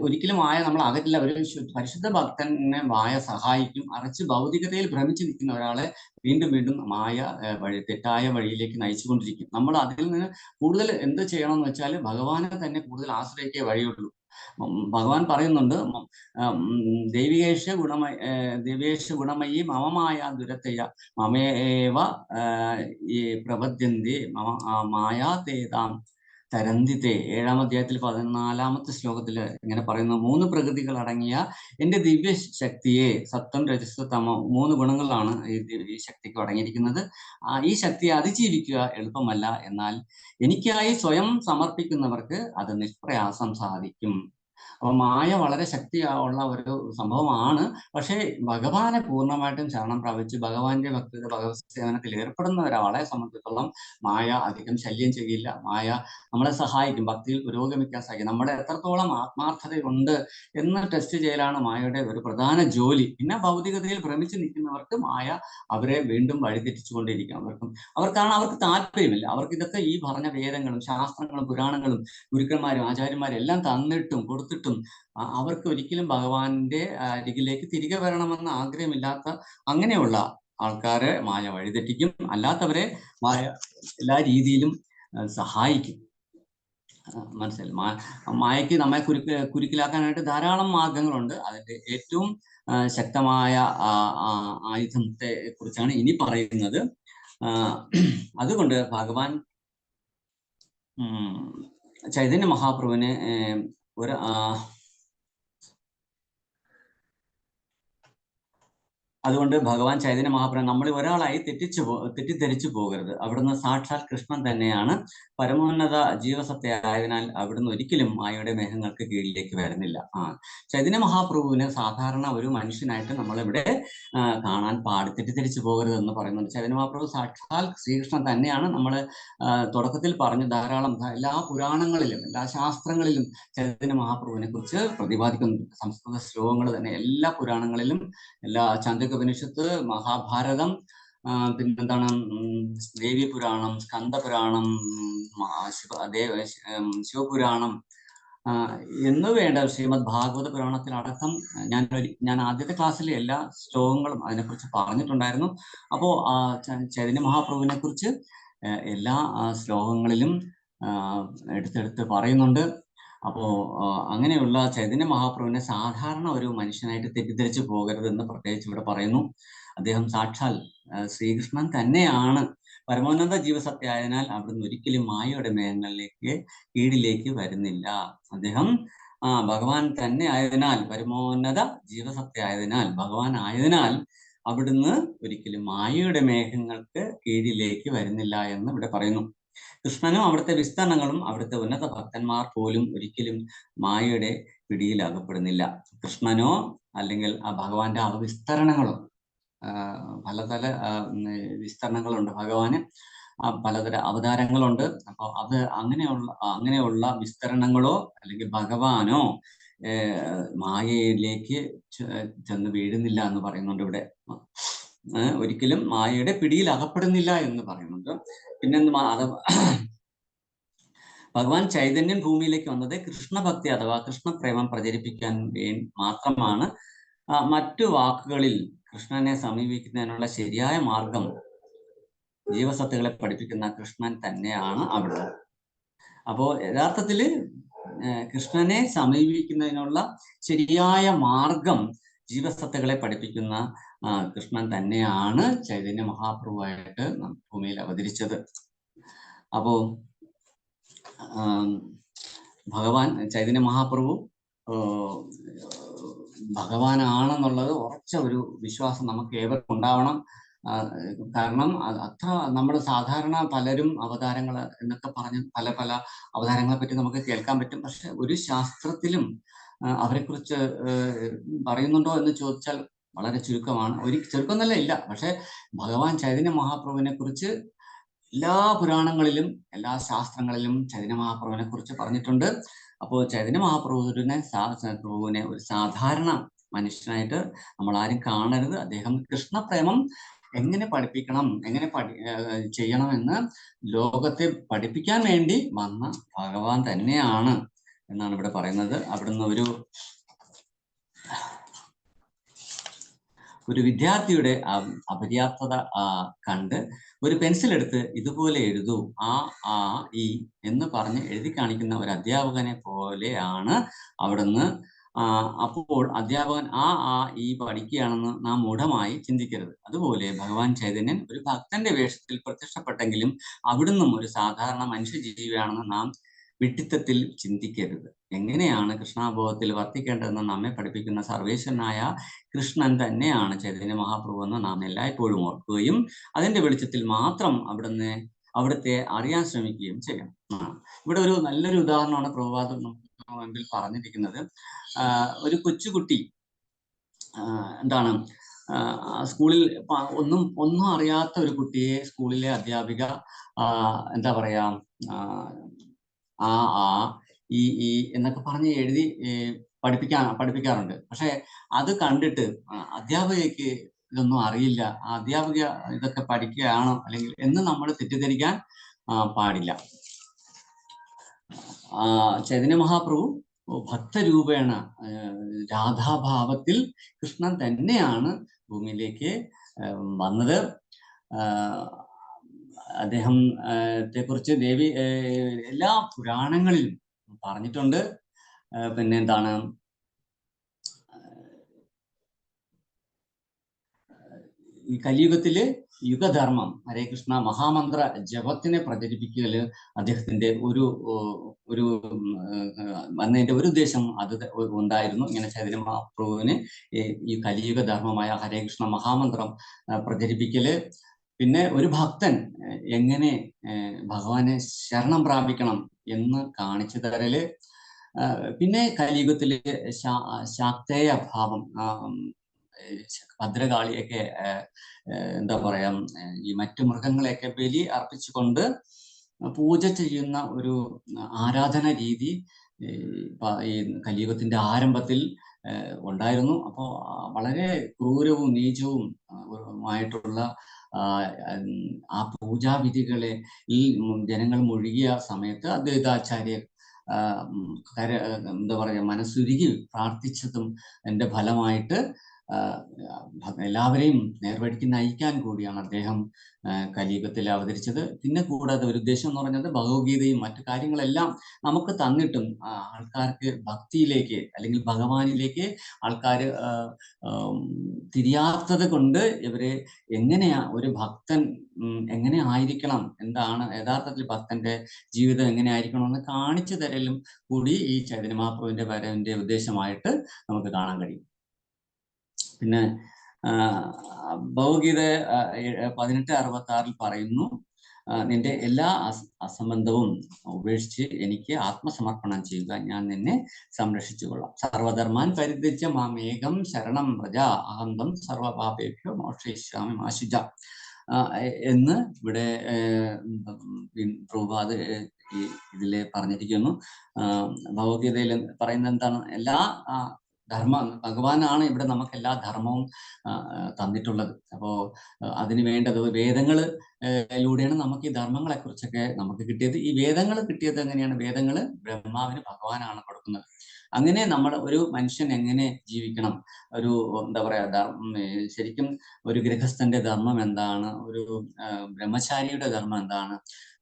ഒരിക്കലും മായ നമ്മൾ അകറ്റില്ല. ഒരു പരിശുദ്ധ ഭക്തനെ മായ സഹായിക്കും. അറച്ച് ഭൗതികതയിൽ ഭ്രമിച്ചു നിൽക്കുന്ന ഒരാളെ വീണ്ടും വീണ്ടും മായ തെറ്റായ വഴിയിലേക്ക് നയിച്ചുകൊണ്ടിരിക്കും. നമ്മൾ അതിൽ നിന്ന് കൂടുതൽ എന്ത് ചെയ്യണമെന്ന് വെച്ചാൽ ഭഗവാനെ തന്നെ കൂടുതൽ ആശ്രയിക്കേ വഴിയുള്ളൂ. ഭഗവാൻ പറയുന്നുണ്ട്, ദേവേശ ഗുണമയി മമമായ ദുരത്തയ മമേവ പ്രപദ്യന്തി മായാ തേതാം തരന്തിത്തെ. 7-ാം അധ്യായത്തിൽ 14-ാമത്തെ ശ്ലോകത്തിൽ ഇങ്ങനെ പറയുന്നു, 3 പ്രകൃതികൾ അടങ്ങിയ എന്റെ ദിവ്യ ശക്തിയെ, സത്വം രജസ് തമോ 3 ഗുണങ്ങളാണ് ഈ ശക്തിക്ക് അടങ്ങിയിരിക്കുന്നത്. ഈ ശക്തിയെ അതിജീവിക്കുക എളുപ്പമല്ല. എന്നാൽ എനിക്കായി സ്വയം സമർപ്പിക്കുന്നവർക്ക് അത് നിഷ്പ്രയാസം സാധിക്കും. അപ്പൊ മായ വളരെ ശക്തിയുള്ള ഒരു സംഭവമാണ്. പക്ഷേ ഭഗവാനെ പൂർണ്ണമായിട്ടും ശരണം പ്രാപിച്ച് ഭഗവാന്റെ ഭക്തിയുടെ ഭഗവത് സേവനത്തിൽ ഏർപ്പെടുന്ന ഒരാളെ സംബന്ധിച്ചിടത്തോളം മായ അധികം ശല്യം ചെയ്യില്ല. മായ നമ്മളെ സഹായിക്കും, ഭക്തിയിൽ പുരോഗമിക്കാൻ സഹായിക്കും. നമ്മുടെ എത്രത്തോളം ആത്മാർത്ഥതയുണ്ട് എന്ന് ടെസ്റ്റ് ചെയ്യലാണ് മായയുടെ ഒരു പ്രധാന ജോലി. പിന്നെ ഭൗതികതയിൽ ഭ്രമിച്ചു നിൽക്കുന്നവർക്ക് മായ അവരെ വീണ്ടും വഴിതെറ്റിച്ചുകൊണ്ടിരിക്കും. അവർക്ക് താല്പര്യമില്ല. അവർക്ക് ഇതൊക്കെ ഈ പറഞ്ഞ വേദങ്ങളും ശാസ്ത്രങ്ങളും പുരാണങ്ങളും ഗുരുക്കന്മാരും ആചാര്യന്മാരും എല്ലാം തന്നിട്ടും കൊടുത്തിട്ടും അവർക്ക് ഒരിക്കലും ഭഗവാന്റെ അരികിലേക്ക് തിരികെ വരണമെന്ന് ആഗ്രഹമില്ലാത്ത അങ്ങനെയുള്ള ആൾക്കാരെ മായ വഴിതെറ്റിക്കും. അല്ലാത്തവരെ മായ എല്ലാ രീതിയിലും സഹായിക്കും. മനസ്സിലായി? മായയ്ക്ക് നമ്മെ കുരുക്കിലാക്കാനായിട്ട് ധാരാളം മാർഗങ്ങളുണ്ട്. അതിന്റെ ഏറ്റവും ശക്തമായ ആയുധത്തെ കുറിച്ചാണ് ഇനി പറയുന്നത്. അതുകൊണ്ട് ഭഗവാൻ ചൈതന്യ മഹാപ്രഭുവിനെ അതുകൊണ്ട് ഭഗവാൻ ചൈതന്യ മഹാപ്രഭു നമ്മൾ ഒരാളായി തെറ്റിദ്ധരിച്ചു പോകരുത്. അവിടുന്ന് സാക്ഷാൽ കൃഷ്ണൻ തന്നെയാണ്. പരമോന്നത ജീവസത്ത ആയതിനാൽ അവിടുന്ന് ഒരിക്കലും മായയുടെ മേഘങ്ങൾക്ക് കീഴിലേക്ക് വരുന്നില്ല. ചൈതന്യ മഹാപ്രഭുവിനെ സാധാരണ ഒരു മനുഷ്യനായിട്ട് നമ്മളിവിടെ കാണാൻ തെറ്റിദ്ധരിച്ചു പോകരുത് എന്ന് പറയുന്നുണ്ട്. ചൈതന്യ മഹാപ്രഭു സാക്ഷാൽ ശ്രീകൃഷ്ണൻ തന്നെയാണ്. നമ്മൾ തുടക്കത്തിൽ പറഞ്ഞു ധാരാളം എല്ലാ പുരാണങ്ങളിലും എല്ലാ ശാസ്ത്രങ്ങളിലും ചൈതന്യ മഹാപ്രഭുവിനെ കുറിച്ച് പ്രതിപാദിക്കുന്നുണ്ട്. സംസ്കൃത ശ്ലോകങ്ങൾ തന്നെ എല്ലാ പുരാണങ്ങളിലും, എല്ലാ ചാന്ദ്രികോപനിഷത്ത്, മഹാഭാരതം, പിന്നെന്താണ് ദേവി പുരാണം, സ്കന്ദപുരാണം, ശിവപുരാണം എന്ന് വേണ്ട ശ്രീമദ് ഭാഗവത പുരാണത്തിലടക്കം ഞാൻ ആദ്യത്തെ ക്ലാസ്സിലെ എല്ലാ ശ്ലോകങ്ങളും അതിനെക്കുറിച്ച് പറഞ്ഞിട്ടുണ്ടായിരുന്നു. അപ്പോ ചൈതന്യ മഹാപ്രഭുവിനെ കുറിച്ച് എല്ലാ ശ്ലോകങ്ങളിലും എടുത്തെടുത്ത് പറയുന്നുണ്ട്. അപ്പോ അങ്ങനെയുള്ള ചൈതന്യ മഹാപ്രഭുവിനെ സാധാരണ ഒരു മനുഷ്യനായിട്ട് തെറ്റിദ്ധരിച്ചു പോകരുതെന്ന് പ്രത്യേകിച്ച് ഇവിടെ പറയുന്നു. അദ്ദേഹം സാക്ഷാൽ ശ്രീകൃഷ്ണൻ തന്നെയാണ്. പരമോന്നത ജീവസത്ത ആയതിനാൽ അവിടുന്ന് ഒരിക്കലും മായയുടെ മേഘങ്ങളിലേക്ക് കീഴിലേക്ക് വരുന്നില്ല. അദ്ദേഹം ഭഗവാൻ തന്നെ ആയതിനാൽ, പരമോന്നത ജീവസത്ത ആയതിനാൽ, ഭഗവാൻ ആയതിനാൽ അവിടുന്ന് ഒരിക്കലും മായയുടെ മേഘങ്ങൾക്ക് കീഴിലേക്ക് വരുന്നില്ല എന്ന് ഇവിടെ പറയുന്നു. കൃഷ്ണനും അവിടുത്തെ വിസ്തരണങ്ങളും അവിടുത്തെ ഉന്നത ഭക്തന്മാർ പോലും ഒരിക്കലും മായയുടെ പിടിയിൽ അകപ്പെടുന്നില്ല. കൃഷ്ണനോ അല്ലെങ്കിൽ ആ ഭഗവാന്റെ വിസ്തരണങ്ങളോ, പലതര വിസ്തരണങ്ങളുണ്ട് ഭഗവാന്, പലതര അവതാരങ്ങളുണ്ട്. അപ്പോൾ അത് അങ്ങനെയുള്ള വിസ്തരണങ്ങളോ അല്ലെങ്കിൽ ഭഗവാനോ മായയിലേക്ക് ചെന്ന് വീഴുന്നില്ല എന്ന് പറയുന്നുണ്ട് ഇവിടെ. ഒരിക്കലും മായയുടെ പിടിയിൽ അകപ്പെടുന്നില്ല എന്ന് പറയുന്നുണ്ട്. പിന്നെ ഭഗവാൻ ചൈതന്യൻ ഭൂമിയിലേക്ക് വന്നത് കൃഷ്ണഭക്തി അഥവാ കൃഷ്ണപ്രേമം പ്രചരിപ്പിക്കാൻ മാത്രമാണ്. മറ്റു വാക്കുകളിൽ കൃഷ്ണനെ സമീപിക്കുന്നതിനുള്ള ശരിയായ മാർഗം ജീവസത്തുകളെ പഠിപ്പിക്കുന്ന കൃഷ്ണൻ തന്നെയാണ് അവിടെ. അപ്പോ യഥാർത്ഥത്തില് കൃഷ്ണനെ സമീപിക്കുന്നതിനുള്ള ശരിയായ മാർഗം ജീവസത്തകളെ പഠിപ്പിക്കുന്ന കൃഷ്ണൻ തന്നെയാണ് ചൈതന്യ മഹാപ്രഭുവായിട്ട് ഭൂമിയിൽ അവതരിച്ചത്. അപ്പോ ഭഗവാൻ ചൈതന്യ മഹാപ്രഭു ഭഗവാനാണെന്നുള്ളത് ഉറച്ച ഒരു വിശ്വാസം നമുക്ക് ഏവർക്കും ഉണ്ടാവണം. കാരണം അത്ര നമ്മൾ സാധാരണ പലരും അവതാരങ്ങൾ എന്നൊക്കെ പറഞ്ഞ് പല പല അവതാരങ്ങളെ പറ്റി നമുക്ക് കേൾക്കാൻ പറ്റും. പക്ഷെ ഒരു ശാസ്ത്രത്തിലും അവരെക്കുറിച്ച് പറയുന്നുണ്ടോ എന്ന് ചോദിച്ചാൽ വളരെ ചുരുക്കമാണ്. ചുരുക്കം എന്നല്ല ഇല്ല. പക്ഷെ ഭഗവാൻ ചൈതന്യ മഹാപ്രഭുവിനെ കുറിച്ച് എല്ലാ പുരാണങ്ങളിലും എല്ലാ ശാസ്ത്രങ്ങളിലും ചൈതന്യ മഹാപ്രഭുവിനെ കുറിച്ച് പറഞ്ഞിട്ടുണ്ട്. അപ്പോൾ ചൈതന്യ മഹാപ്രഭുവിനെ ഒരു സാധാരണ മനുഷ്യനായിട്ട് നമ്മൾ ആരും കാണരുത്. അദ്ദേഹം കൃഷ്ണപ്രേമം എങ്ങനെ പഠിപ്പിക്കണം, എങ്ങനെ ചെയ്യണമെന്ന് ലോകത്തെ പഠിപ്പിക്കാൻ വേണ്ടി വന്ന ഭഗവാൻ തന്നെയാണ് എന്നാണ് ഇവിടെ പറയുന്നത്. അവിടുന്ന് ഒരു വിദ്യാർത്ഥിയുടെ അപര്യാപ്തത കണ്ട് ഒരു പെൻസിൽ എടുത്ത് ഇതുപോലെ എഴുതൂ, ആ ഈ എന്ന് പറഞ്ഞ് എഴുതി കാണിക്കുന്ന ഒരു അധ്യാപകനെ പോലെയാണ് അവിടുന്ന്. അപ്പോൾ അധ്യാപകൻ ആ ഈ പഠിക്കുകയാണെന്ന് നാം മൂഢമായി ചിന്തിക്കരുത്. അതുപോലെ ഭഗവാൻ ചൈതന്യൻ ഒരു ഭക്തന്റെ വേഷത്തിൽ പ്രത്യക്ഷപ്പെട്ടെങ്കിലും അവിടുന്നും ഒരു സാധാരണ മനുഷ്യജീവിയാണെന്ന് നാം വിഡ്ഢിത്തത്തിൽ ചിന്തിക്കരുത്. എങ്ങനെയാണ് കൃഷ്ണാബോധത്തിൽ വർത്തിക്കേണ്ടതെന്ന് നമ്മെ പഠിപ്പിക്കുന്ന സർവേശ്വരനായ കൃഷ്ണൻ തന്നെയാണ് ചൈതന്യ മഹാപ്രഭു എന്ന് നാം എല്ലായ്പ്പോഴും ഓർക്കുകയും അതിന്റെ വെളിച്ചത്തിൽ മാത്രം അവിടുത്തെ അറിയാൻ ശ്രമിക്കുകയും ചെയ്യണം. ഇവിടെ ഒരു നല്ലൊരു ഉദാഹരണമാണ് പ്രഭുപാദ് മുമ്പിൽ പറഞ്ഞിരിക്കുന്നത്. ഒരു കൊച്ചുകുട്ടി എന്താണ് സ്കൂളിൽ ഒന്നും അറിയാത്ത ഒരു കുട്ടിയെ സ്കൂളിലെ അധ്യാപിക എന്താ പറയാ ഈ എന്നൊക്കെ പറഞ്ഞ് എഴുതി പഠിപ്പിക്കാറുണ്ട്. പക്ഷെ അത് കണ്ടിട്ട് അധ്യാപകയ്ക്ക് ഇതൊന്നും അറിയില്ല, അധ്യാപിക ഇതൊക്കെ പഠിക്കുകയാണോ അല്ലെങ്കിൽ എന്ന് നമ്മൾ തെറ്റിദ്ധരിക്കാൻ പാടില്ല. ചൈതന്യ മഹാപ്രഭു ഭക്തരൂപേണ രാധാഭാവത്തിൽ കൃഷ്ണൻ തന്നെയാണ് ഭൂമിയിലേക്ക് വന്നത്. അദ്ദേഹത്തെ കുറിച്ച് ദേവി എല്ലാ പുരാണങ്ങളിലും പറഞ്ഞിട്ടുണ്ട്. പിന്നെ എന്താണ് ഈ കലിയുഗത്തില് യുഗധർമ്മം ഹരേ കൃഷ്ണ മഹാമന്ത്ര ജപത്തിനെ പ്രചരിപ്പിക്കല് അദ്ദേഹത്തിന്റെ ഒരു വന്നതിന്റെ ഒരു ഉദ്ദേശം അത് ഉണ്ടായിരുന്നു. ഇങ്ങനെ ചൈതന്യ മഹാപ്രഭുവിന് ഈ കലിയുഗ ധർമ്മമായ ഹരേ കൃഷ്ണ മഹാമന്ത്രം പ്രചരിപ്പിക്കല്, പിന്നെ ഒരു ഭക്തൻ എങ്ങനെ ഭഗവാനെ ശരണം പ്രാപിക്കണം എന്ന് കാണിച്ചു തരല്, പിന്നെ കലിയുഗത്തില് ശാക്തേയ ഭാവം, ഭദ്രകാളിയൊക്കെ എന്താ പറയാ, ഈ മറ്റു മൃഗങ്ങളെയൊക്കെ ബലി അർപ്പിച്ചുകൊണ്ട് പൂജ ചെയ്യുന്ന ഒരു ആരാധന രീതി ഈ കലിയുഗത്തിന്റെ ആരംഭത്തിൽ ഉണ്ടായിരുന്നു. അപ്പോൾ വളരെ ക്രൂരവും നീചവും ആയിട്ടുള്ള ആ പൂജാവിധികളെ ഈ ജനങ്ങൾ മുഴുകിയ സമയത്ത് അദ്വൈതാചാര്യ എന്താ പറയാ മനസ്സുരുകി പ്രാർത്ഥിച്ചതും എന്റെ ഫലമായിട്ട് എല്ലാവരെയും നേർവഴിക്ക് നയിക്കാൻ കൂടിയാണ് അദ്ദേഹം കലിയുഗത്തിൽ അവതരിച്ചത്. പിന്നെ കൂടാതെ ഒരു ഉദ്ദേശം എന്ന് പറഞ്ഞത് ഭഗവത്ഗീതയും മറ്റു കാര്യങ്ങളെല്ലാം നമുക്ക് തന്നിട്ടും ആൾക്കാർക്ക് ഭക്തിയിലേക്ക് അല്ലെങ്കിൽ ഭഗവാനിലേക്ക് ആൾക്കാർ തിരിയാത്തത് കൊണ്ട് ഇവരെ എങ്ങനെയാ ഒരു ഭക്തൻ എങ്ങനെ ആയിരിക്കണം, എന്താണ് യഥാർത്ഥത്തിൽ ഭക്തന്റെ ജീവിതം എങ്ങനെ ആയിരിക്കണം എന്ന് കാണിച്ചു തരലും കൂടി ഈ ചൈതന്യ മഹാപ്രഭുവിന്റെ വരവിന്റെ ഉദ്ദേശമായിട്ട് നമുക്ക് കാണാൻ കഴിയും. പിന്നെ ഭഗവത്ഗീത 18:66 പറയുന്നു, നിന്റെ എല്ലാ അസംബന്ധവും ഉപേക്ഷിച്ച് എനിക്ക് ആത്മസമർപ്പണം ചെയ്യുക, ഞാൻ നിന്നെ സംരക്ഷിച്ചു കൊള്ളാം. സർവധർമാൻ പരിത്യജ്യ മാമേകം ശരണം വ്രജ അഹന്തം സർവപാപേഭ്യോ മോക്ഷയിഷ്യാമി മാ ശുച എന്ന് ഇവിടെ പ്രഭുപാദ് ഇതില് പറഞ്ഞിരിക്കുന്നു. ഭഗവത്ഗീതയിൽ പറയുന്നത് എന്താണ്? എല്ലാ ധർമ്മം, ഭഗവാനാണ് ഇവിടെ നമുക്ക് എല്ലാ ധർമ്മവും തന്നിട്ടുള്ളത്. അപ്പോ അതിന് വേണ്ടത് വേദങ്ങളിലൂടെയാണ് നമുക്ക് ഈ ധർമ്മങ്ങളെ കുറിച്ചൊക്കെ നമുക്ക് കിട്ടിയത്. ഈ വേദങ്ങൾ കിട്ടിയത് എങ്ങനെയാണ്? വേദങ്ങൾ ബ്രഹ്മാവിന് ഭഗവാനാണ് കൊടുക്കുന്നത്. അങ്ങനെ നമ്മൾ ഒരു മനുഷ്യൻ എങ്ങനെ ജീവിക്കണം, ഒരു എന്താ പറയാ ശരിക്കും ഒരു ഗൃഹസ്ഥന്റെ ധർമ്മം എന്താണ്, ഒരു ബ്രഹ്മചാരിയുടെ ധർമ്മം എന്താണ്,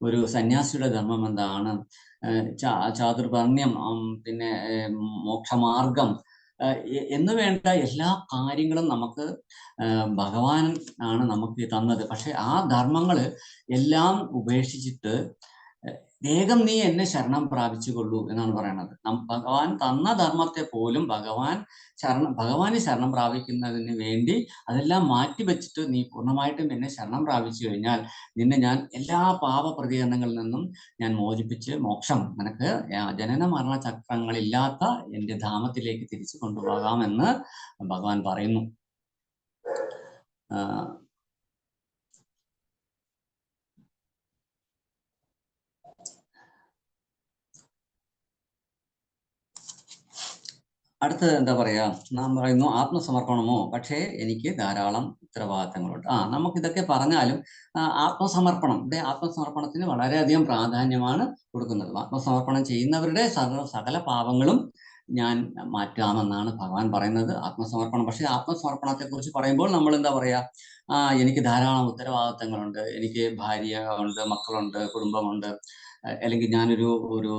ഒരു സന്യാസിയുടെ ധർമ്മം എന്താണ്, ചാതുർവർണ്ണ്യം, പിന്നെ മോക്ഷമാർഗം എന്ന് വേണ്ട എല്ലാ കാര്യങ്ങളും നമുക്ക് ഭഗവാൻ ആണ് നമുക്ക് തന്നത്. പക്ഷെ ആ ധർമ്മങ്ങൾ എല്ലാം ഉപേക്ഷിച്ചിട്ട് വേഗം നീ എന്നെ ശരണം പ്രാപിച്ചുകൊള്ളൂ എന്നാണ് പറയുന്നത്. ഭഗവാൻ തന്ന ധർമ്മത്തെ പോലും ഭഗവാന് ശരണം പ്രാപിക്കുന്നതിന് വേണ്ടി അതെല്ലാം മാറ്റിവെച്ചിട്ട് നീ പൂർണ്ണമായിട്ടും എന്നെ ശരണം പ്രാപിച്ചു കഴിഞ്ഞാൽ നിന്നെ ഞാൻ എല്ലാ പാപപ്രതികരണങ്ങളിൽ നിന്നും ഞാൻ മോചിപ്പിച്ച് മോക്ഷം, നിനക്ക് ജനന മരണ ചക്രങ്ങളില്ലാത്ത എൻ്റെ ധാമത്തിലേക്ക് തിരിച്ചു കൊണ്ടുപോകാമെന്ന് ഭഗവാൻ പറയുന്നു. അടുത്തത് എന്താ പറയാ, നാം പറയുന്നു ആത്മസമർപ്പണമോ, പക്ഷേ എനിക്ക് ധാരാളം ഉത്തരവാദിത്തങ്ങളുണ്ട്. നമുക്കിതൊക്കെ പറഞ്ഞാലും ആത്മസമർപ്പണം, ഇവിടെ ആത്മസമർപ്പണത്തിന് വളരെയധികം പ്രാധാന്യമാണ് കൊടുക്കുന്നത്. ആത്മസമർപ്പണം ചെയ്യുന്നവരുടെ സകല പാപങ്ങളും ഞാൻ മാറ്റാമെന്നാണ് ഭഗവാൻ പറയുന്നത്. ആത്മസമർപ്പണം, പക്ഷെ ആത്മസമർപ്പണത്തെ കുറിച്ച് പറയുമ്പോൾ നമ്മൾ എന്താ പറയാ, എനിക്ക് ധാരാളം ഉത്തരവാദിത്തങ്ങളുണ്ട്, എനിക്ക് ഭാര്യ ഉണ്ട്, മക്കളുണ്ട്, കുടുംബമുണ്ട്, അല്ലെങ്കിൽ ഞാനൊരു ഒരു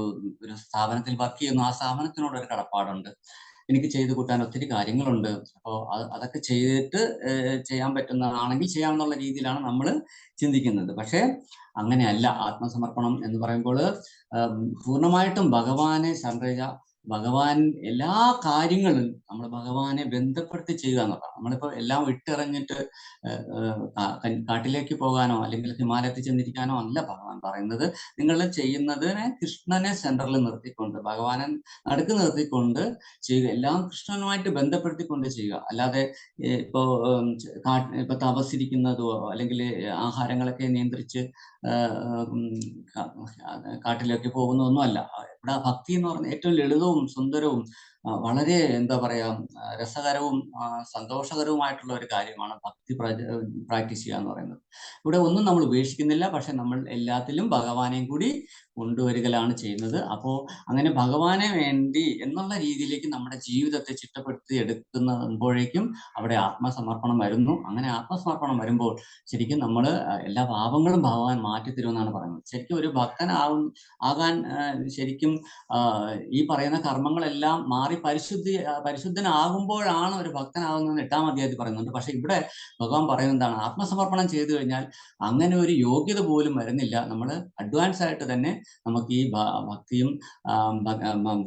സ്ഥാപനത്തിൽ വർക്ക് ചെയ്യുന്നു, ആ സ്ഥാപനത്തിനോട് ഒരു കടപ്പാടുണ്ട്, എനിക്ക് ചെയ്തു കൂട്ടാൻ ഒത്തിരി കാര്യങ്ങളുണ്ട്. അപ്പോൾ അതൊക്കെ ചെയ്തിട്ട് ചെയ്യാൻ പറ്റുന്നതാണെങ്കിൽ ചെയ്യാമെന്നുള്ള രീതിയിലാണ് നമ്മൾ ചിന്തിക്കുന്നത്. പക്ഷെ അങ്ങനെയല്ല. ആത്മസമർപ്പണം എന്ന് പറയുമ്പോൾ പൂർണ്ണമായിട്ടും ഭഗവാനെ ഭഗവാൻ എല്ലാ കാര്യങ്ങളും നമ്മൾ ഭഗവാനെ ബന്ധപ്പെടുത്തി ചെയ്യുക എന്നുള്ളതാണ്. നമ്മളിപ്പോൾ എല്ലാം ഇട്ടിറങ്ങിട്ട് കാട്ടിലേക്ക് പോകാനോ അല്ലെങ്കിൽ ഹിമാലയത്തിൽ ചെന്നിരിക്കാനോ അല്ല ഭഗവാൻ പറയുന്നത്. നിങ്ങൾ ചെയ്യുന്നതിനെ കൃഷ്ണനെ സെന്ററിൽ നിർത്തിക്കൊണ്ട്, ഭഗവാനെ നടുക്ക് നിർത്തിക്കൊണ്ട് ചെയ്യുക, എല്ലാം കൃഷ്ണനുമായിട്ട് ബന്ധപ്പെടുത്തിക്കൊണ്ട് ചെയ്യുക. അല്ലാതെ ഇപ്പൊ തപസ്സിരിക്കുന്നതോ അല്ലെങ്കിൽ ആഹാരങ്ങളൊക്കെ നിയന്ത്രിച്ച് കാട്ടിലേക്ക് പോകുന്നതൊന്നും അല്ല. ഇവിടെ ഭക്തി എന്ന് പറഞ്ഞാൽ ഏറ്റവും ലളിതവും സുന്ദരവും വളരെ എന്താ പറയാ രസകരവും സന്തോഷകരവുമായിട്ടുള്ള ഒരു കാര്യമാണ് ഭക്തി പ്രാക്ടീസ് ചെയ്യുക എന്ന് പറയുന്നത്. ഇവിടെ ഒന്നും നമ്മൾ ഉപേക്ഷിക്കുന്നില്ല, പക്ഷെ നമ്മൾ എല്ലാത്തിലും ഭഗവാനെയും കൂടി കൊണ്ടുവരികയാണ് ചെയ്യുന്നത്. അപ്പോൾ അങ്ങനെ ഭഗവാനെ വേണ്ടി എന്നുള്ള രീതിയിലേക്ക് നമ്മുടെ ജീവിതത്തെ ചിട്ടപ്പെടുത്തി എടുക്കുമ്പോഴേക്കും അവിടെ ആത്മസമർപ്പണം വരുന്നു. അങ്ങനെ ആത്മസമർപ്പണം വരുമ്പോൾ ശരിക്കും നമ്മൾ എല്ലാ പാപങ്ങളും ഭഗവാൻ മാറ്റിത്തരുമെന്നാണ് പറയുന്നത്. ശരിക്കും ഒരു ഭക്തനാകാൻ ശരിക്കും ഈ പറയുന്ന കർമ്മങ്ങളെല്ലാം മാറി പരിശുദ്ധനാകുമ്പോഴാണ് ഒരു ഭക്തനാകുന്നതെന്ന് 8-ാം അധ്യായത്തിൽ പറയുന്നുണ്ട്. പക്ഷെ ഇവിടെ ഭഗവാൻ പറയുന്നത് എന്താണ്? ആത്മസമർപ്പണം ചെയ്തു കഴിഞ്ഞാൽ അങ്ങനെ ഒരു യോഗ്യത പോലും വരുന്നില്ല. നമ്മൾ അഡ്വാൻസ് ആയിട്ട് തന്നെ നമുക്ക് ഈ ഭക്തിയും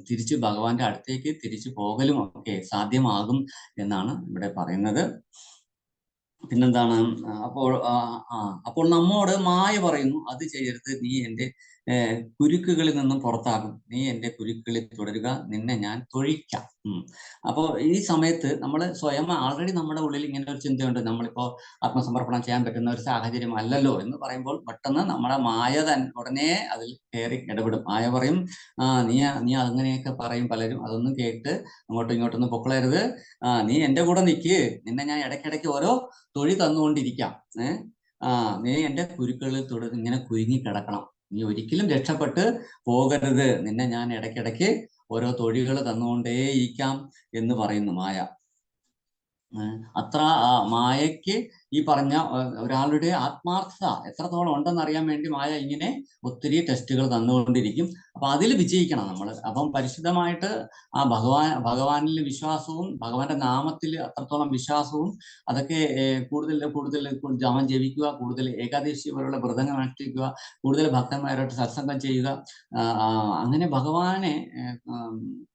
തിരിച്ച് ഭഗവാന്റെ അടുത്തേക്ക് തിരിച്ചു പോകലും ഒക്കെ സാധ്യമാകും എന്നാണ് ഇവിടെ പറയുന്നത്. പിന്നെന്താണ്? അപ്പോൾ നമ്മോട് മായ പറയുന്നു, അത് ചെയ്യരുത്, നീ എൻ്റെ കുരുക്കുകളിൽ നിന്നും പുറത്താകും, നീ എൻ്റെ കുരുക്കുകളിൽ തുടരുക, നിന്നെ ഞാൻ തൊഴിക്കാം. അപ്പോൾ ഈ സമയത്ത് നമ്മൾ സ്വയം ആൾറെഡി നമ്മുടെ ഉള്ളിൽ ഇങ്ങനെ ഒരു ചിന്തയുണ്ട്, നമ്മളിപ്പോ ആത്മസമർപ്പണം ചെയ്യാൻ പറ്റുന്ന ഒരു സാഹചര്യം അല്ലല്ലോ എന്ന് പറയുമ്പോൾ പെട്ടെന്ന് നമ്മുടെ മായ ഉടനെ അതിൽ കയറി ഇടപെടും. മായ പറയും, നീ അങ്ങനെയൊക്കെ പറയും പലരും, അതൊന്നും കേട്ട് അങ്ങോട്ടും ഇങ്ങോട്ടൊന്നും പൊക്കളരുത്, നീ എൻ്റെ കൂടെ നിൽക്ക്, നിന്നെ ഞാൻ ഇടയ്ക്കിടയ്ക്ക് ഓരോ തൊഴി തന്നുകൊണ്ടിരിക്കാം, നീ എൻ്റെ കുരുക്കളിൽ ഇങ്ങനെ കുരുങ്ങി കിടക്കണം, നീ ഒരിക്കലും രക്ഷപ്പെട്ട് പോകരുത്, നിന്നെ ഞാൻ ഇടയ്ക്കിടയ്ക്ക് ഓരോ തൊഴികൾ തന്നുകൊണ്ടേയിരിക്കാം എന്ന് പറയുന്നു മായ. അത്ര മായയ്ക്ക് ഈ പറഞ്ഞ ഒരാളുടെ ആത്മാർത്ഥത എത്രത്തോളം ഉണ്ടെന്ന് അറിയാൻ വേണ്ടി മായ ഇങ്ങനെ ഒത്തിരി ടെസ്റ്റുകൾ തന്നുകൊണ്ടിരിക്കും. അപ്പൊ അതിൽ വിജയിക്കണം നമ്മൾ. അപ്പം പരിശുദ്ധമായിട്ട് ആ ഭഗവാനിൽ വിശ്വാസവും ഭഗവാന്റെ നാമത്തിൽ അത്രത്തോളം വിശ്വാസവും അതൊക്കെ കൂടുതൽ ജപം ജപിക്കുക, കൂടുതൽ ഏകാദശി പോലുള്ള വ്രതങ്ങൾ അനുഷ്ഠിക്കുക, കൂടുതൽ ഭക്തന്മാരായിട്ട് സത്സംഗം ചെയ്യുക, അങ്ങനെ ഭഗവാനെ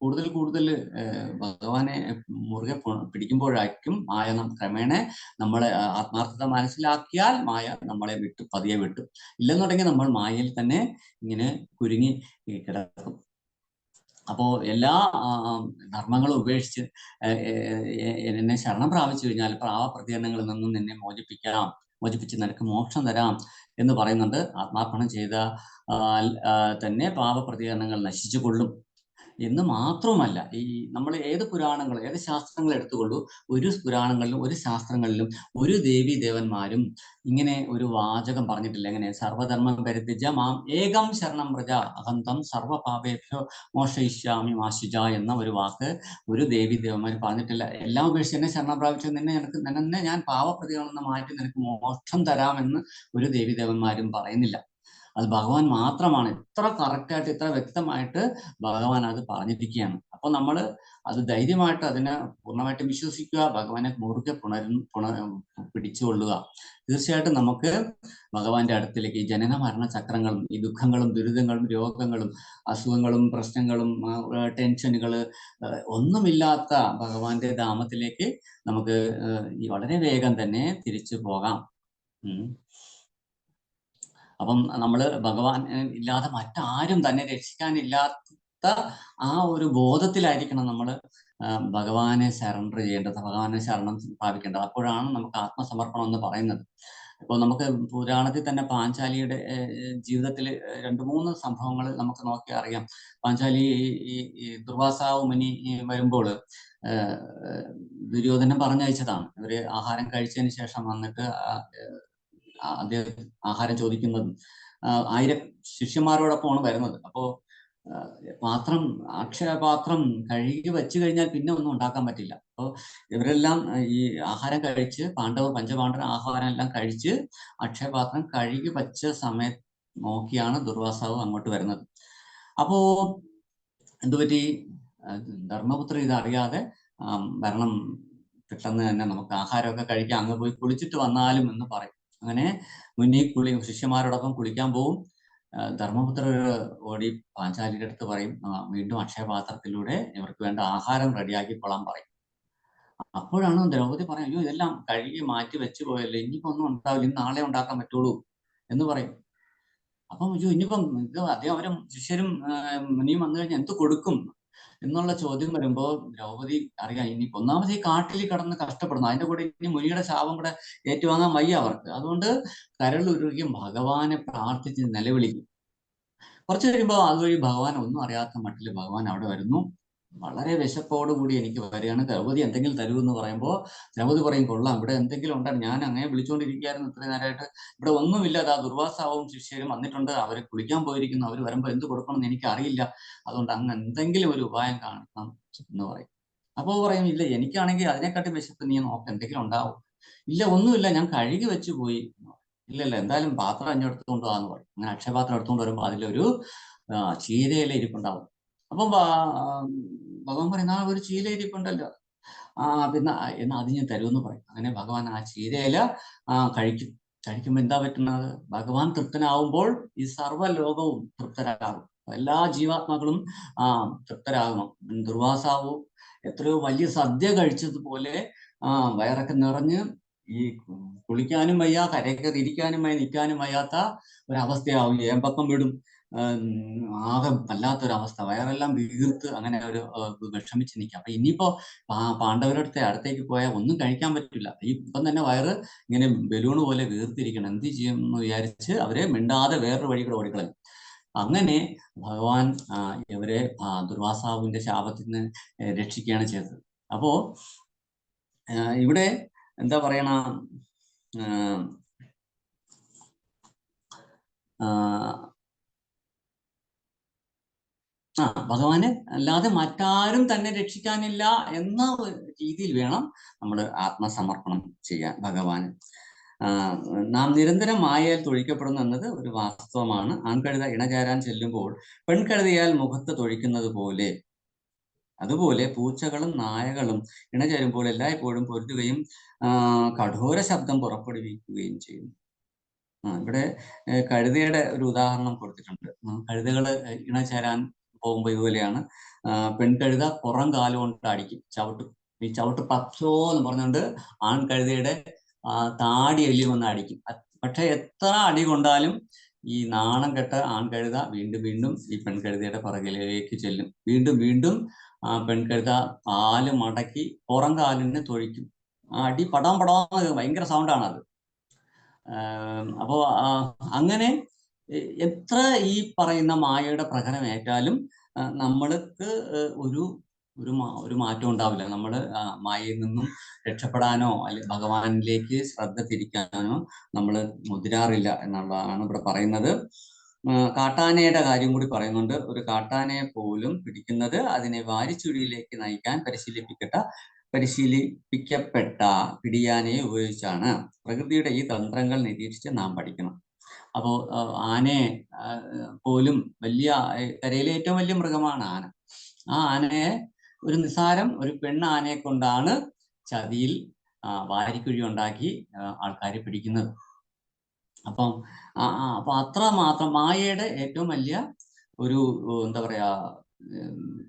കൂടുതൽ ഭഗവാനെ മുറുകെ പിടിക്കുമ്പോഴായിരിക്കും മായ ക്രമേണ നമ്മളെ ആത്മാർത്ഥത മനസ്സിലാക്കിയാൽ മായ നമ്മളെ പതിയെ വിട്ടു. ഇല്ലെന്നുണ്ടെങ്കിൽ നമ്മൾ മായയിൽ തന്നെ ഇങ്ങനെ കുരുങ്ങി കിടക്കും. അപ്പോ എല്ലാ ധർമ്മങ്ങളും ഉപേക്ഷിച്ച് എന്നെ ശരണം പ്രാപിച്ചു കഴിഞ്ഞാൽ പാപപ്രതികരണങ്ങളിൽ നിന്നും നിന്നെ മോചിപ്പിച്ച് നിനക്ക് മോക്ഷം തരാം എന്ന് പറയുന്നുണ്ട്. ആത്മാർപ്പണം ചെയ്ത തന്നെ പാപപ്രതികരണങ്ങൾ നശിച്ചു കൊള്ളും എന്ന് മാത്രമല്ല, ഈ നമ്മൾ ഏത് പുരാണങ്ങൾ ഏത് ശാസ്ത്രങ്ങൾ എടുത്തുകൊള്ളൂ, ഒരു പുരാണങ്ങളിലും ഒരു ശാസ്ത്രങ്ങളിലും ഒരു ദേവീ ദേവന്മാരും ഇങ്ങനെ ഒരു വാചകം പറഞ്ഞിട്ടില്ല. എങ്ങനെ? സർവധർമ്മം പരിത്യജ്യ മാം ഏകം ശരണം വ്രജ അഹന്തം സർവപാപേഭ്യോ മോക്ഷയിഷ്യാമി മാശുജ എന്ന ഒരു വാക്ക് ഒരു ദേവീ ദേവന്മാർ പറഞ്ഞിട്ടില്ല. എല്ലാം ഉപേക്ഷിച്ച് എന്നെ ശരണം പ്രാപിച്ചു നിന്നെ ഞാൻ പാപപ്രതികളെന്ന് മാറ്റി നിനക്ക് മോക്ഷം തരാമെന്ന് ഒരു ദേവീ ദേവന്മാരും പറയുന്നില്ല. അത് ഭഗവാൻ മാത്രമാണ്. ഇത്ര കറക്റ്റായിട്ട് ഇത്ര വ്യക്തമായിട്ട് ഭഗവാൻ അത് പറഞ്ഞിരിക്കുകയാണ്. അപ്പൊ നമ്മൾ അത് ധൈര്യമായിട്ട് അതിനെ പൂർണ്ണമായിട്ടും വിശ്വസിക്കുക, ഭഗവാനെ മുറുകെ പിടിച്ചുകൊള്ളുക. തീർച്ചയായിട്ടും നമുക്ക് ഭഗവാന്റെ അടുത്തിലേക്ക് ഈ ജനന മരണ ചക്രങ്ങളും ഈ ദുഃഖങ്ങളും ദുരിതങ്ങളും രോഗങ്ങളും അസുഖങ്ങളും പ്രശ്നങ്ങളും ടെൻഷനുകൾ ഒന്നുമില്ലാത്ത ഭഗവാന്റെ ധാമത്തിലേക്ക് നമുക്ക് വളരെ വേഗം തന്നെ തിരിച്ചു പോകാം. അപ്പം നമ്മൾ ഭഗവാൻ ഇല്ലാതെ മറ്റാരും തന്നെ രക്ഷിക്കാനില്ലാത്ത ആ ഒരു ബോധത്തിലായിരിക്കണം നമ്മൾ ഭഗവാനെ സറണ്ടർ ചെയ്യേണ്ടത്, ഭഗവാനെ ശരണം പ്രാപിക്കേണ്ടത്. അപ്പോഴാണ് നമുക്ക് ആത്മസമർപ്പണം എന്ന് പറയുന്നത്. ഇപ്പോൾ നമുക്ക് പുരാണത്തിൽ തന്നെ പാഞ്ചാലിയുടെ ജീവിതത്തിൽ 2-3 സംഭവങ്ങൾ നമുക്ക് നോക്കി അറിയാം. പാഞ്ചാലി ഈ ദുർവാസാവ് മുനി വരുമ്പോൾ ദുര്യോധനൻ പറഞ്ഞയച്ചതാണ്. ഇവര് ആഹാരം കഴിച്ചതിന് ശേഷം വന്നിട്ട് അദ്ദേഹം ആഹാരം ചോദിക്കുന്നതും 1000 ശിഷ്യന്മാരോടൊപ്പമാണ് വരുന്നത്. അപ്പോ അക്ഷയപാത്രം കഴുകി വെച്ചു കഴിഞ്ഞാൽ പിന്നെ ഒന്നും ഉണ്ടാക്കാൻ പറ്റില്ല. അപ്പോൾ ഇവരെല്ലാം ഈ ആഹാരം കഴിച്ച് പഞ്ചപാണ്ഡവർ ആഹാരം എല്ലാം കഴിച്ച് അക്ഷയപാത്രം കഴുകി വെച്ച സമയത്ത് നോക്കിയാണ് ദുർവാസാവ് അങ്ങോട്ട് വരുന്നത്. അപ്പോ എന്തുപറ്റി? ധർമ്മപുത്ര ഇതറിയാതെ വരണം, പെട്ടെന്ന് തന്നെ നമുക്ക് ആഹാരമൊക്കെ കഴിക്കാം, അങ്ങ് പോയി കുളിച്ചിട്ട് വന്നാലും എന്ന് പറയും. അങ്ങനെ മുന്നിൽ ശിഷ്യന്മാരോടൊപ്പം കുളിക്കാൻ പോവും. ധർമ്മപുത്രർ ഓടി പാഞ്ചാലിയുടെ അടുത്ത് പറയും, വീണ്ടും അക്ഷയപാത്രത്തിലൂടെ ഇവർക്ക് വേണ്ട ആഹാരം റെഡിയാക്കിക്കൊള്ളാൻ പറയും. അപ്പോഴാണ് ദ്രൗപദി പറയും, അയ്യോ ഇതെല്ലാം കഴുകി മാറ്റി വെച്ചു പോയല്ലേ, ഇനിയിപ്പോ ഒന്നും ഉണ്ടാവില്ല, ഇന്ന് നാളെ ഉണ്ടാക്കാൻ പറ്റുള്ളൂ എന്ന് പറയും. അപ്പം അയ്യോ ഇനിയിപ്പം അദ്ദേഹം അവരും ശിഷ്യരും മുനിയും വന്നു കഴിഞ്ഞാൽ എന്ത് കൊടുക്കും എന്നുള്ള ചോദ്യം വരുമ്പോൾ ദ്രൗപദി അറിയാം, ഇനി ഒന്നാമത് ഈ കാട്ടിൽ കിടന്ന് കഷ്ടപ്പെടുന്നു, അതിന്റെ കൂടെ ഇനി മുനിയുടെ ശാപം കൂടെ ഏറ്റുവാങ്ങാൻ വയ്യ അവർക്ക്. അതുകൊണ്ട് കരളുരുകി ഭഗവാനെ പ്രാർത്ഥിച്ച് നിലവിളിക്കും. കുറച്ചു കഴിയുമ്പോൾ അതുവഴി ഭഗവാൻ ഒന്നും അറിയാത്ത മട്ടിൽ ഭഗവാൻ അവിടെ വരുന്നു. വളരെ വിശപ്പോടുകൂടി എനിക്ക് വരികയാണ്, ദ്രൗപദി എന്തെങ്കിലും തരൂ എന്ന് പറയുമ്പോൾ ദ്രൗപദി പറയും, കൊള്ളാം, ഇവിടെ എന്തെങ്കിലും ഉണ്ടാണ്, ഞാൻ അങ്ങനെ വിളിച്ചുകൊണ്ടിരിക്കുകയായിരുന്നു ഇത്രയും നേരമായിട്ട്, ഇവിടെ ഒന്നുമില്ല, ആ ദുർവാസാവും ശിഷ്യരും വന്നിട്ടുണ്ട്, അവരെ കുളിക്കാൻ പോയിരിക്കുന്നു, അവർ വരുമ്പോൾ എന്ത് കൊടുക്കണമെന്ന് എനിക്ക് അറിയില്ല, അതുകൊണ്ട് അങ്ങ് എന്തെങ്കിലും ഒരു ഉപായം കാണണം എന്ന് പറയും. അപ്പോൾ പറയും, ഇല്ല എനിക്കാണെങ്കിൽ അതിനെക്കാട്ടി വിശപ്പ്, നീ നോക്ക് എന്തെങ്കിലും ഉണ്ടാവും. ഇല്ല ഒന്നുമില്ല, ഞാൻ കഴുകി വെച്ച് പോയി. ഇല്ലല്ല എന്തായാലും പാത്രം അഞ്ഞെടുത്തുകൊണ്ട് പോകാന്ന് പറയും. അങ്ങനെ അക്ഷയപാത്രം എടുത്തുകൊണ്ട് വരുമ്പോൾ അതിലൊരു ചീരയില ഇരിപ്പുണ്ടാവും. അപ്പം ഭഗവാൻ പറയുന്ന ആ ഒരു ചീര ഇരിപ്പുണ്ടല്ലോ, പിന്നെ എന്നാ അത് ഞാൻ തരുമെന്ന് പറയും. അങ്ങനെ ഭഗവാൻ ആ ചീരയില കഴിക്കും. കഴിക്കുമ്പോൾ എന്താ പറ്റുന്നത്? ഭഗവാൻ തൃപ്തനാവുമ്പോൾ ഈ സർവ്വലോകവും തൃപ്തരാകും, എല്ലാ ജീവാത്മാക്കളും തൃപ്തരാകണം. ദുർവാസാവു എത്രയോ വലിയ സദ്യ കഴിച്ചതുപോലെ വയറൊക്കെ നിറഞ്ഞ് ഈ കുളിക്കാനും വയ്യ, കരയൊക്കെ തിരിക്കാനും വയ്യ, നിൽക്കാനും വയ്യാത്ത ഒരവസ്ഥയാവും. ഏമ്പക്കം വിടും, ആകെ വല്ലാത്തൊരവസ്ഥ, വയറെല്ലാം വീർത്ത് അങ്ങനെ ഒരു വിഷമിച്ച് നിൽക്കുക. അപ്പൊ ഇനിയിപ്പോ പാണ്ഡവരുടെ അടുത്തേക്ക് പോയാൽ ഒന്നും കഴിക്കാൻ പറ്റില്ല. ഇപ്പം തന്നെ വയറ് ഇങ്ങനെ ബലൂണ് പോലെ വീർത്തിരിക്കണം. എന്ത് ചെയ്യും എന്ന് വിചാരിച്ച് അവരെ മിണ്ടാതെ വേറൊരു വഴി കൂടെ ഓടിക്കളയും. അങ്ങനെ ഭഗവാൻ ഇവരെ ദുർവാസാവിന്റെ ശാപത്തിൽ നിന്ന് രക്ഷിക്കുകയാണ് ചെയ്തത്. അപ്പോ ഇവിടെ എന്താ പറയണ, ഭഗവാനെ അല്ലാതെ മറ്റാരും തന്നെ രക്ഷിക്കാനില്ല എന്ന രീതിയിൽ വേണം നമ്മൾ ആത്മസമർപ്പണം ചെയ്യാൻ ഭഗവാന്. നാം നിരന്തരം മായയാൽ തൊഴിക്കപ്പെടുന്നു എന്നത് ഒരു വാസ്തവമാണ്. ആൺകഴുത ഇണചേരാൻ ചെല്ലുമ്പോൾ പെൺകഴുതയാൽ മുഖത്ത് തൊഴിക്കുന്നത് പോലെ, അതുപോലെ പൂച്ചകളും നായകളും ഇണചേരുമ്പോൾ എല്ലായ്പ്പോഴും പൊരുതുകയും കഠോര ശബ്ദം പുറപ്പെടുവിക്കുകയും ചെയ്യുന്നു. ഇവിടെ കഴുതയുടെ ഒരു ഉദാഹരണം കൊടുത്തിട്ടുണ്ട്. കഴുതകള് ഇണചേരാൻ പോകുമ്പോൾ ഇതുപോലെയാണ്. പെൺകഴുത പുറം കാലുകൊണ്ട് അടിക്കും, ചവിട്ടും. ഈ ചവിട്ട് പച്ചോ എന്ന് പറഞ്ഞുകൊണ്ട് ആൺകഴുതയുടെ താടി എല്ലി വന്ന് അടിക്കും. പക്ഷെ എത്ര അടി കൊണ്ടാലും ഈ നാണം കെട്ട ആൺകഴുത വീണ്ടും വീണ്ടും ഈ പെൺകഴുതയുടെ പുറകിലേക്ക് ചെല്ലും. വീണ്ടും വീണ്ടും പെൺകഴുത കാല് മടക്കി പുറം കാലിന് തൊഴിക്കും. അടി പടാം പടാം ഭയങ്കര സൗണ്ടാണ് അത്. അപ്പോ അങ്ങനെ എത്ര ഈ പറയുന്ന മായയുടെ പ്രകടനമേറ്റാലും നമ്മൾക്ക് ഒരു മാറ്റം ഉണ്ടാവില്ല. നമ്മൾ മായയിൽ നിന്നും രക്ഷപ്പെടാനോ അല്ലെങ്കിൽ ഭഗവാനിലേക്ക് ശ്രദ്ധ തിരിക്കാനോ നമ്മൾ മുതിരാറില്ല എന്നുള്ളതാണ് ഇവിടെ പറയുന്നത്. കാട്ടാനയുടെ കാര്യം കൂടി പറയുന്നുണ്ട്. ഒരു കാട്ടാനയെ പോലും പിടിക്കുന്നത് അതിനെ വാരിച്ചുഴിയിലേക്ക് നയിക്കാൻ പരിശീലിപ്പിക്കപ്പെട്ട പിടിയാനയെ ഉപയോഗിച്ചാണ്. പ്രകൃതിയുടെ ഈ തന്ത്രങ്ങൾ നിരീക്ഷിച്ച് നാം പഠിക്കണം. അപ്പോൾ ആനയെ പോലും കരയിലെ ഏറ്റവും വലിയ മൃഗമാണ് ആന. ആ ആനയെ ഒരു നിസാരം ഒരു പെണ്ണാനയെ കൊണ്ടാണ് ചതിയിൽ വാരിക്കുഴി ഉണ്ടാക്കി ആൾക്കാരെ പിടിക്കുന്നത്. അപ്പൊ അത്ര മാത്രം മായയുടെ ഏറ്റവും വലിയ ഒരു എന്താ പറയാ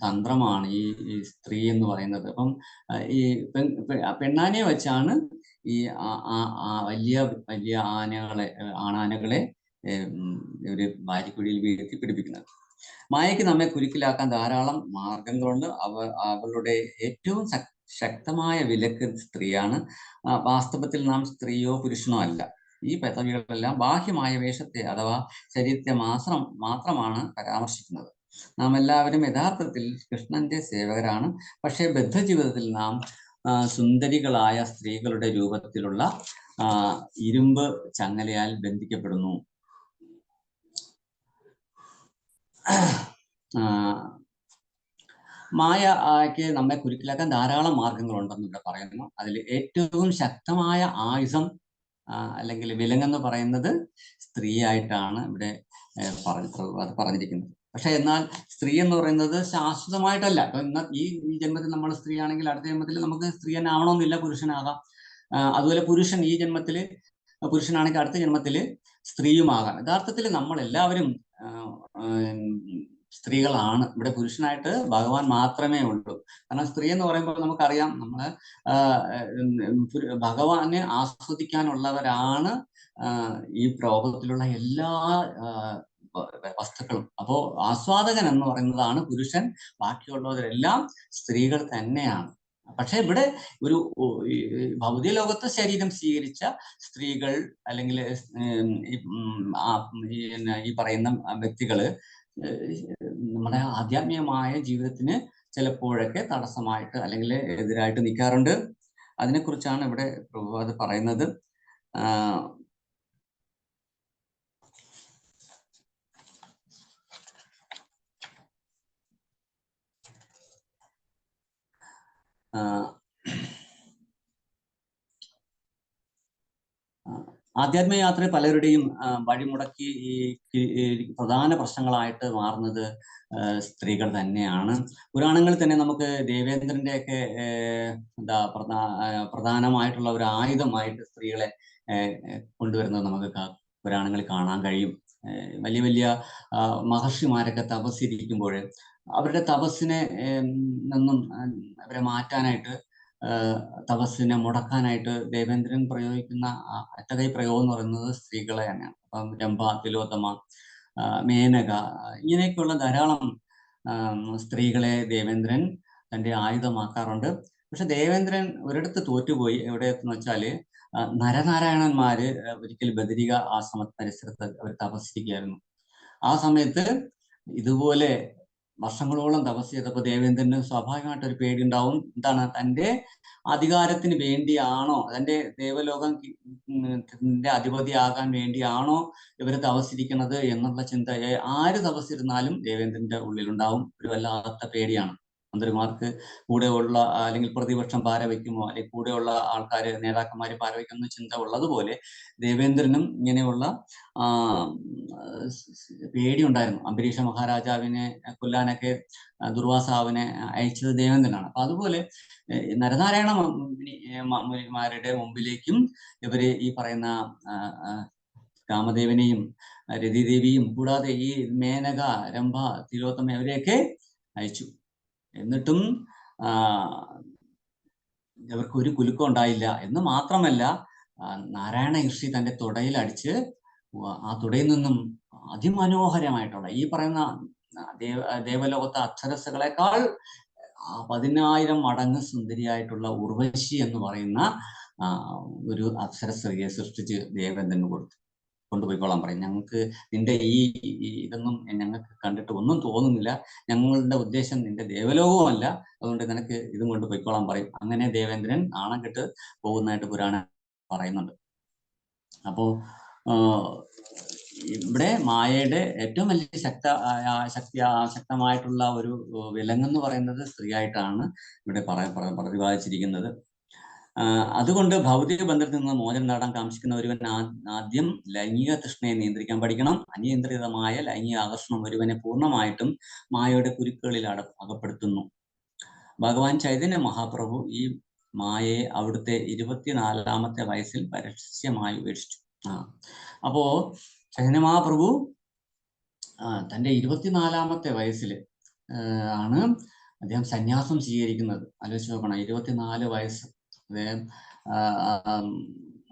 തന്ത്രമാണ് ഈ സ്ത്രീ എന്ന് പറയുന്നത്. അപ്പം ഈ പെണ്ണാനയെ വെച്ചാണ് ഈ വലിയ വലിയ ആണാനകളെ ഒരു വാരിക്കുഴിയിൽ വീഴ്ത്തി പിടിപ്പിക്കുന്നത്. മായയ്ക്ക് നമ്മെ കുരുക്കിലാക്കാൻ ധാരാളം മാർഗങ്ങളുണ്ട്. അവളുടെ ഏറ്റവും ശക്തമായ വിലക്ക് സ്ത്രീയാണ്. വാസ്തവത്തിൽ നാം സ്ത്രീയോ പുരുഷനോ അല്ല. ഈ പദവികളെല്ലാം ബാഹ്യമായ വേഷത്തെ അഥവാ ശരീരത്തെ മാത്രമാണ് പരാമർശിക്കുന്നത്. നാം എല്ലാവരും യഥാർത്ഥത്തിൽ കൃഷ്ണന്റെ സേവകരാണ്. പക്ഷേ ബദ്ധജീവിതത്തിൽ നാം സുന്ദരികളായ സ്ത്രീകളുടെ രൂപത്തിലുള്ള ഇരുമ്പ് ചങ്ങലയാൽ ബന്ധിക്കപ്പെടുന്നു. മായയ്ക്ക് നമ്മെ കുരുക്കിലാക്കാൻ ധാരാളം മാർഗങ്ങളുണ്ടെന്ന് ഇവിടെ പറയുന്നു. അതിൽ ഏറ്റവും ശക്തമായ ആയുധം അല്ലെങ്കിൽ വിലങ്ങെന്ന് പറയുന്നത് സ്ത്രീയായിട്ടാണ് ഇവിടെ പറഞ്ഞിരിക്കുന്നത്. പക്ഷെ എന്നാൽ സ്ത്രീ എന്ന് പറയുന്നത് ശാശ്വതമായിട്ടല്ല. ഇപ്പൊ ഈ ജന്മത്തിൽ നമ്മൾ സ്ത്രീ ആണെങ്കിൽ അടുത്ത ജന്മത്തിൽ നമുക്ക് സ്ത്രീ തന്നെ ആവണമെന്നില്ല, പുരുഷനാകാം. അതുപോലെ പുരുഷൻ ഈ ജന്മത്തിൽ പുരുഷനാണെങ്കിൽ അടുത്ത ജന്മത്തിൽ സ്ത്രീയുമാകാം. യഥാർത്ഥത്തിൽ നമ്മൾ എല്ലാവരും സ്ത്രീകളാണ്. ഇവിടെ പുരുഷനായിട്ട് ഭഗവാൻ മാത്രമേ ഉള്ളൂ. കാരണം സ്ത്രീ എന്ന് പറയുമ്പോൾ നമുക്കറിയാം, നമ്മള് ഭഗവാനെ ആസ്വദിക്കാനുള്ളവരാണ് ഈ ലോകത്തിലുള്ള എല്ലാ വസ്തുക്കളും. അപ്പോ ആസ്വാദകൻ എന്ന് പറയുന്നതാണ് പുരുഷൻ, ബാക്കിയുള്ളവരെല്ലാം സ്ത്രീകൾ തന്നെയാണ്. പക്ഷെ ഇവിടെ ഒരു ഭൗതിക ലോകത്ത് ശരീരം സ്വീകരിച്ച സ്ത്രീകൾ അല്ലെങ്കിൽ ഈ പറയുന്ന വ്യക്തികള് നമ്മുടെ ആധ്യാത്മികമായ ജീവിതത്തിന് ചിലപ്പോഴൊക്കെ തടസ്സമായിട്ട് അല്ലെങ്കിൽ എതിരായിട്ട് നിൽക്കാറുണ്ട്. അതിനെക്കുറിച്ചാണ് ഇവിടെ പ്രഭുപാദ് പറയുന്നത്. ആധ്യാത്മയാത്ര പലരുടെയും വഴിമുടക്കി ഈ പ്രധാന പ്രശ്നങ്ങളായിട്ട് മാറുന്നത് സ്ത്രീകൾ തന്നെയാണ്. പുരാണങ്ങളിൽ തന്നെ നമുക്ക് ദേവേന്ദ്രന്റെ ഒക്കെ എന്താ പ്രധാനമായിട്ടുള്ള ഒരു ആയുധമായിട്ട് സ്ത്രീകളെ കൊണ്ടുവരുന്നത് നമുക്ക് പുരാണങ്ങളിൽ കാണാൻ കഴിയും. വലിയ വലിയ മഹർഷിമാരൊക്കെ തപസ്സിരിക്കുമ്പോൾ അവരുടെ തപസ്സിനെ നിന്നും അവരെ മാറ്റാനായിട്ട്, തപസ്സിനെ മുടക്കാനായിട്ട് ദേവേന്ദ്രൻ പ്രയോഗിക്കുന്ന അറ്റകൈ പ്രയോഗം എന്ന് പറയുന്നത് സ്ത്രീകളെ തന്നെയാണ്. അപ്പം രംഭ, തിലോത്തമ, മേനക, ഇങ്ങനെയൊക്കെയുള്ള ധാരാളം സ്ത്രീകളെ ദേവേന്ദ്രൻ തൻ്റെ ആയുധമാക്കാറുണ്ട്. പക്ഷെ ദേവേന്ദ്രൻ ഒരിടത്ത് തോറ്റുപോയി. എവിടെയെന്ന് വെച്ചാൽ നരനാരായണന്മാര് ഒരിക്കൽ ബദരിക ആശ്രമ പരിസരത്ത് അവർ തപസ്സിരിക്കുകയായിരുന്നു. ആ സമയത്ത് ഇതുപോലെ വർഷങ്ങളോളം തപസ് ചെയ്തപ്പോൾ ദേവേന്ദ്രന് സ്വാഭാവികമായിട്ട് ഒരു പേടി ഉണ്ടാവും. എന്താണ്, തൻ്റെ അധികാരത്തിന് വേണ്ടിയാണോ, തൻ്റെ ദേവലോകത്തിന്റെ അധിപതിയാകാൻ വേണ്ടിയാണോ ഇവർ തപസ്സിരിക്കുന്നത് എന്നുള്ള ചിന്തയെ ആര് തപസ്സിരുന്നാലും ദേവേന്ദ്രന്റെ ഉള്ളിലുണ്ടാവും. ഒരു വല്ലാത്ത പേടിയാണ്. മന്ത്രിമാർക്ക് കൂടെയുള്ള അല്ലെങ്കിൽ പ്രതിപക്ഷം പാരവയ്ക്കുമോ, അല്ലെങ്കിൽ കൂടെയുള്ള ആൾക്കാർ നേതാക്കന്മാർ പാരവയ്ക്കുന്ന ചിന്ത ഉള്ളതുപോലെ ദേവേന്ദ്രനും ഇങ്ങനെയുള്ള പേടിയുണ്ടായിരുന്നു. അംബരീഷ മഹാരാജാവിനെ കൊല്ലാനൊക്കെ ദുർവാസാവിനെ അയച്ചത് ദേവേന്ദ്രനാണ്. അപ്പൊ അതുപോലെ നരനാരായണ മുനിമാരുടെ മുമ്പിലേക്കും ഇവര് ഈ പറയുന്ന കാമദേവനെയും രതിദേവിയും കൂടാതെ ഈ മേനക, രംഭ, തിലോത്തമ അവരെയൊക്കെ അയച്ചു. എന്നിട്ടും ഇവർക്ക് ഒരു കുലുക്കം ഉണ്ടായില്ല. എന്ന് മാത്രമല്ല, നാരായണ ഋഷി തൻ്റെ തുടയിൽ അടിച്ച് ആ തുടയിൽ നിന്നും അതിമനോഹരമായിട്ടുള്ള ഈ പറയുന്ന ദേവലോകത്തെ അപ്സരസ്സുകളെക്കാൾ 10,000 മടങ്ങ് സുന്ദരിയായിട്ടുള്ള ഉർവശി എന്ന് പറയുന്ന ഒരു അപ്സരസ്ത്രീയെ സൃഷ്ടിച്ച് ദേവേന്ദ്രന് കൊണ്ടുപോയിക്കോളാൻ പറയും. ഞങ്ങൾക്ക് നിന്റെ ഈ ഇതൊന്നും ഞങ്ങൾക്ക് കണ്ടിട്ട് ഒന്നും തോന്നുന്നില്ല, ഞങ്ങളുടെ ഉദ്ദേശം നിന്റെ ദേവലോകവുമല്ല, അതുകൊണ്ട് നിനക്ക് ഇതും കൊണ്ട് പോയിക്കോളാൻ പറയും. അങ്ങനെ ദേവേന്ദ്രൻ നാണം കെട്ട് പോകുന്നതായിട്ട് പുരാണം പറയുന്നുണ്ട്. അപ്പോ ഇവിടെ മായയുടെ ഏറ്റവും വലിയ ശക്തമായിട്ടുള്ള ഒരു വിലങ്ങെന്ന് പറയുന്നത് സ്ത്രീയായിട്ടാണ് ഇവിടെ പ്രതിപാദിച്ചിരിക്കുന്നത്. അതുകൊണ്ട് ഭൗതിക ബന്ധത്തിൽ നിന്ന് മോചനം നേടാൻ കാക്ഷിക്കുന്ന ഒരുവൻ ആദ്യം ലൈംഗിക തൃഷ്ണയെ നിയന്ത്രിക്കാൻ പഠിക്കണം. അനിയന്ത്രിതമായ ലൈംഗിക ആകർഷണം ഒരുവനെ പൂർണ്ണമായിട്ടും മായയുടെ കുരുക്കുകളിൽ അകപ്പെടുത്തുന്നു. ഭഗവാൻ ചൈതന്യ മഹാപ്രഭു ഈ മായയെ അവിടുത്തെ 24ാമത്തെ വയസ്സിൽ പരസ്യമായി ഉപേക്ഷിച്ചു. അപ്പോ ചൈതന്യ മഹാപ്രഭു തൻ്റെ 24ാമത്തെ വയസ്സിൽ ആണ് അദ്ദേഹം സന്യാസം സ്വീകരിക്കുന്നത്. ആലോചിച്ച് നോക്കണം, 24 വയസ്സ്. അദ്ദേഹം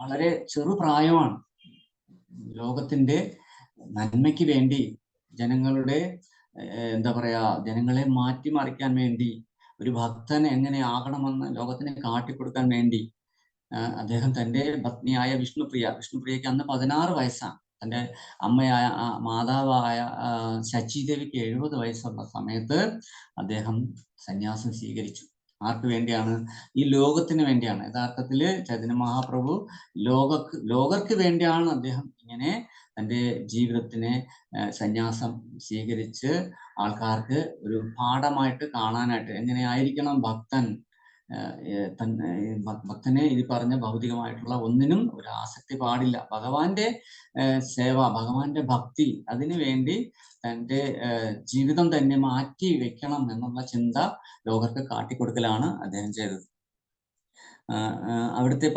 വളരെ ചെറുപ്രായമാണ്. ലോകത്തിന്റെ നന്മയ്ക്ക് വേണ്ടി, ജനങ്ങളുടെ എന്താ പറയാ, ജനങ്ങളെ മാറ്റിമറിക്കാൻ വേണ്ടി, ഒരു ഭക്തൻ എങ്ങനെ ആകണമെന്ന് ലോകത്തിന് കാട്ടിക്കൊടുക്കാൻ വേണ്ടി അദ്ദേഹം തൻ്റെ പത്നിയായ വിഷ്ണുപ്രിയയ്ക്ക് അന്ന് 16 വയസ്സാണ്. തൻ്റെ അമ്മയായ മാതാവായ ശചിദേവിക്ക് 70 വയസ്സുള്ള സമയത്ത് അദ്ദേഹം സന്യാസം സ്വീകരിച്ചു. ആർക്ക് വേണ്ടിയാണ്? ഈ ലോകത്തിന് വേണ്ടിയാണ്. യഥാർത്ഥത്തിൽ ചൈതന്യ മഹാപ്രഭു ലോകർക്ക് വേണ്ടിയാണ് അദ്ദേഹം ഇങ്ങനെ തൻ്റെ ജീവിതത്തിനെ സന്യാസം സ്വീകരിച്ച് ആൾക്കാർക്ക് ഒരു പാഠമായിട്ട് കാണാനായിട്ട്, എങ്ങനെയായിരിക്കണം ഭക്തൻ, ഭക്തനെ ഇത് പറഞ്ഞ ഭൗതികമായിട്ടുള്ള ഒന്നിനും ഒരു ആസക്തി പാടില്ല. ഭഗവാന്റെ സേവ, ഭഗവാന്റെ ഭക്തി, അതിനു വേണ്ടി തൻ്റെ ജീവിതം തന്നെ മാറ്റി വെക്കണം എന്നുള്ള ചിന്ത ലോകർക്ക് കാട്ടിക്കൊടുക്കലാണ് അദ്ദേഹം ചെയ്തത്. അവിടുത്തെ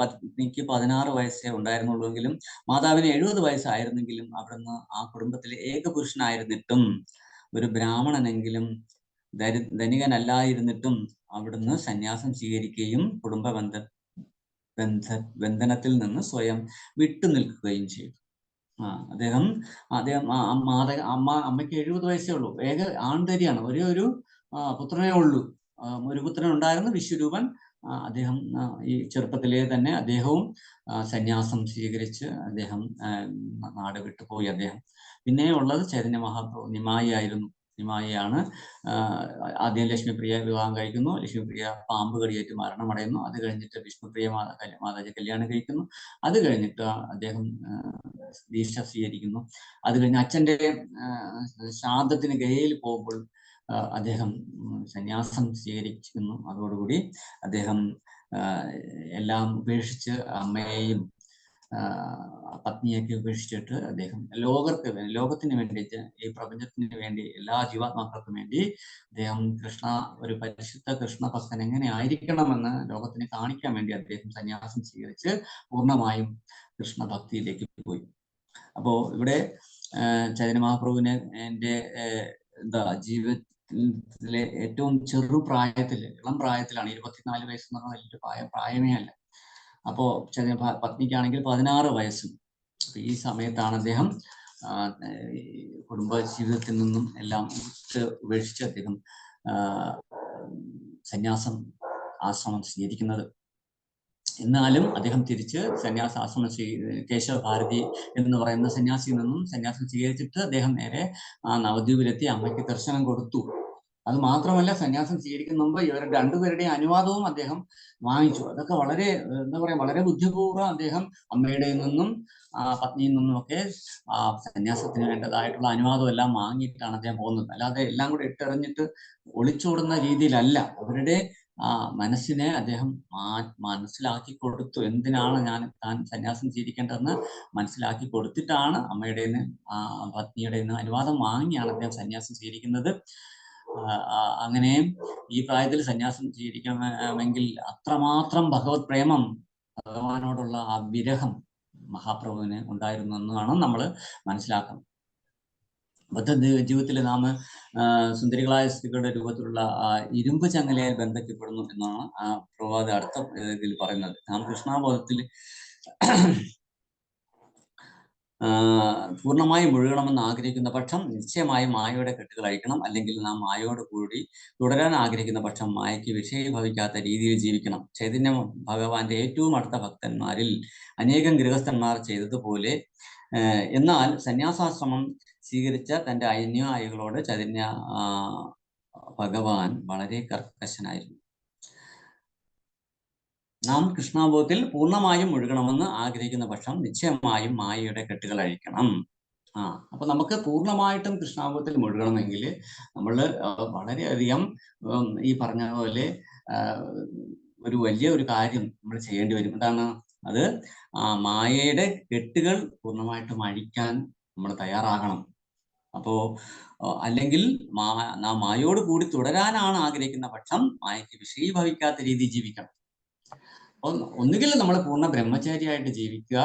പത്നിക്ക് 16 വയസ്സേ ഉണ്ടായിരുന്നുള്ളൂവെങ്കിലും മാതാവിന് 70 വയസ്സായിരുന്നെങ്കിലും അവിടുന്ന് ആ കുടുംബത്തിലെ ഏകപുരുഷനായിരുന്നിട്ടും, ഒരു ബ്രാഹ്മണനെങ്കിലും ധനികനല്ലായിരുന്നിട്ടും അവിടുന്ന് സന്യാസം സ്വീകരിക്കുകയും കുടുംബ ബന്ധനത്തിൽ നിന്ന് സ്വയം വിട്ടുനിൽക്കുകയും ചെയ്തു. അമ്മയ്ക്ക് 70 വയസ്സേ ഉള്ളൂ. ഏക ആൺതരിയാണ്. ഒരു പുത്രനേ ഉള്ളൂ. ഒരു പുത്രൻ ഉണ്ടായിരുന്നു, വിശ്വരൂപൻ. അദ്ദേഹം ഈ ചെറുപ്പത്തിലേ തന്നെ അദ്ദേഹവും സന്യാസം സ്വീകരിച്ച് അദ്ദേഹം നാട് വിട്ടുപോയി. അദ്ദേഹം പിന്നെ ഉള്ളത് ചൈതന്യ മഹാപ്രഭു നിമായി ആയിരുന്നു. നിമായിയാണ് ആദ്യം ലക്ഷ്മിപ്രിയ വിവാഹം കഴിക്കുന്നു. ലക്ഷ്മിപ്രിയ പാമ്പ് കടിയേറ്റ് മരണമടയുന്നു. അത് കഴിഞ്ഞിട്ട് വിഷ്ണുപ്രിയ മാതാജി കല്യാണം കഴിക്കുന്നു. അത് കഴിഞ്ഞിട്ട് അദ്ദേഹം ദീക്ഷ സ്വീകരിക്കുന്നു. അത് കഴിഞ്ഞ് അച്ഛൻ്റെ ശ്രാദ്ധത്തിന് ഗയയിൽ പോകുമ്പോൾ അദ്ദേഹം സന്യാസം സ്വീകരിക്കുന്നു. അതോടുകൂടി അദ്ദേഹം എല്ലാം ഉപേക്ഷിച്ച് അമ്മയെയും പത്നിയൊക്കെ ഉപേക്ഷിച്ചിട്ട് അദ്ദേഹം ലോകത്തിന് വേണ്ടി, ഈ പ്രപഞ്ചത്തിന് വേണ്ടി, എല്ലാ ജീവാത്മാക്കൾക്കും വേണ്ടി അദ്ദേഹം ഒരു പരിശുദ്ധ കൃഷ്ണ ഭക്തൻ എങ്ങനെ ആയിരിക്കണമെന്ന് ലോകത്തിന് കാണിക്കാൻ വേണ്ടി അദ്ദേഹം സന്യാസം സ്വീകരിച്ച് പൂർണ്ണമായും കൃഷ്ണഭക്തിയിലേക്ക് പോയി. അപ്പോ ഇവിടെ ചൈതന്യ മഹാപ്രഭുവിനെ ജീവിതത്തിലെ ഏറ്റവും ഇളം പ്രായത്തിലാണ്, 24 വയസ്സ് എന്ന് പറഞ്ഞാൽ വലിയൊരു പ്രായമേ അല്ല. അപ്പോ പത്നിക്കാണെങ്കിൽ 16 വയസ്സും. ഈ സമയത്താണ് അദ്ദേഹം കുടുംബ ജീവിതത്തിൽ നിന്നും എല്ലാം ഉപേക്ഷിച്ച് അദ്ദേഹം ആശ്രമം സ്വീകരിക്കുന്നത്. എന്നാലും അദ്ദേഹം തിരിച്ച് സന്യാസാശ്രമം കേശവ ഭാരതി എന്ന് പറയുന്ന സന്യാസിയിൽ നിന്നും സന്യാസം സ്വീകരിച്ചിട്ട് അദ്ദേഹം നേരെ നവദ്വീപിലെത്തി അമ്മയ്ക്ക് ദർശനം കൊടുത്തു. അത് മാത്രമല്ല, സന്യാസം സ്വീകരിക്കുന്ന മുമ്പ് ഇവരുടെ രണ്ടുപേരുടെയും അനുവാദവും അദ്ദേഹം വാങ്ങിച്ചു. അതൊക്കെ വളരെ ബുദ്ധിപൂർവ്വം അദ്ദേഹം അമ്മയുടെ നിന്നും പത്നിയിൽ നിന്നും ഒക്കെ സന്യാസത്തിന് വേണ്ടതായിട്ടുള്ള അനുവാദം എല്ലാം വാങ്ങിയിട്ടാണ് അദ്ദേഹം പോകുന്നത്. അല്ലാതെ എല്ലാം കൂടെ ഇട്ടെറിഞ്ഞിട്ട് ഒളിച്ചോടുന്ന രീതിയിലല്ല. അവരുടെ മനസ്സിനെ അദ്ദേഹം മനസ്സിലാക്കി കൊടുത്തു. എന്തിനാണ് താൻ സന്യാസം സ്വീകരിക്കേണ്ടതെന്ന് മനസ്സിലാക്കി കൊടുത്തിട്ടാണ് അമ്മയുടെ പത്നിയുടെ അനുവാദം വാങ്ങിയാണ് അദ്ദേഹം സന്യാസം സ്വീകരിക്കുന്നത്. അങ്ങനെ ഈ പ്രായത്തിൽ സന്യാസം സ്വീകരിക്കണമെങ്കിൽ അത്രമാത്രം ഭഗവത് പ്രേമം, ഭഗവാനോടുള്ള ആ വിരഹം മഹാപ്രഭുവിന് ഉണ്ടായിരുന്നു എന്നാണ് നമ്മൾ മനസ്സിലാക്കുന്നത്. ജീവിതത്തിൽ നാം സുന്ദരികളായ സ്ത്രീകളുടെ രൂപത്തിലുള്ള ഇരുമ്പ് ചങ്ങലയാൽ ബന്ധിക്കപ്പെടുന്നു എന്നാണ് ആ പ്രവാദ അടുത്ത ഇതിൽ പറയുന്നത്. നാം കൃഷ്ണബോധത്തിൽ പൂർണ്ണമായും മുഴുകണമെന്ന് ആഗ്രഹിക്കുന്ന പക്ഷം നിശ്ചയമായും മായയുടെ കെട്ടുകൾ അഴിക്കണം. അല്ലെങ്കിൽ നാം മായയോട് കൂടി തുടരാൻ ആഗ്രഹിക്കുന്ന പക്ഷം മായയ്ക്ക് വിഷയീഭവിക്കാത്ത രീതിയിൽ ജീവിക്കണം. ചൈതന്യ ഭഗവാന്റെ ഏറ്റവും അടുത്ത ഭക്തന്മാരിൽ അനേകം ഗൃഹസ്ഥന്മാർ ചെയ്തതുപോലെ. എന്നാൽ സന്യാസാശ്രമം സ്വീകരിച്ച തന്റെ അനുയായികളോട് ചൈതന്യ ഭഗവാൻ വളരെ കർക്കശനായിരുന്നു. നാം കൃഷ്ണാബോധത്തിൽ പൂർണ്ണമായും മുഴുകണമെന്ന് ആഗ്രഹിക്കുന്ന പക്ഷം നിശ്ചയമായും മായയുടെ കെട്ടുകൾ അഴിക്കണം. അപ്പൊ നമുക്ക് പൂർണ്ണമായിട്ടും കൃഷ്ണാബോധത്തിൽ മുഴുകണമെങ്കിൽ നമ്മൾ വളരെയധികം ഈ പറഞ്ഞ പോലെ ഒരു കാര്യം നമ്മൾ ചെയ്യേണ്ടി വരും. എന്താണ് അത്? മായയുടെ കെട്ടുകൾ പൂർണ്ണമായിട്ടും അഴിക്കാൻ നമ്മൾ തയ്യാറാകണം. അപ്പോ അല്ലെങ്കിൽ നാം മായയോട് കൂടി തുടരാനാണ് ആഗ്രഹിക്കുന്ന പക്ഷം മായയ്ക്ക് വിഷയീഭവിക്കാത്ത രീതിയിൽ ജീവിക്കണം. ഒന്നുകിൽ നമ്മൾ പൂർണ്ണ ബ്രഹ്മചാരിയായിട്ട് ജീവിക്കുക,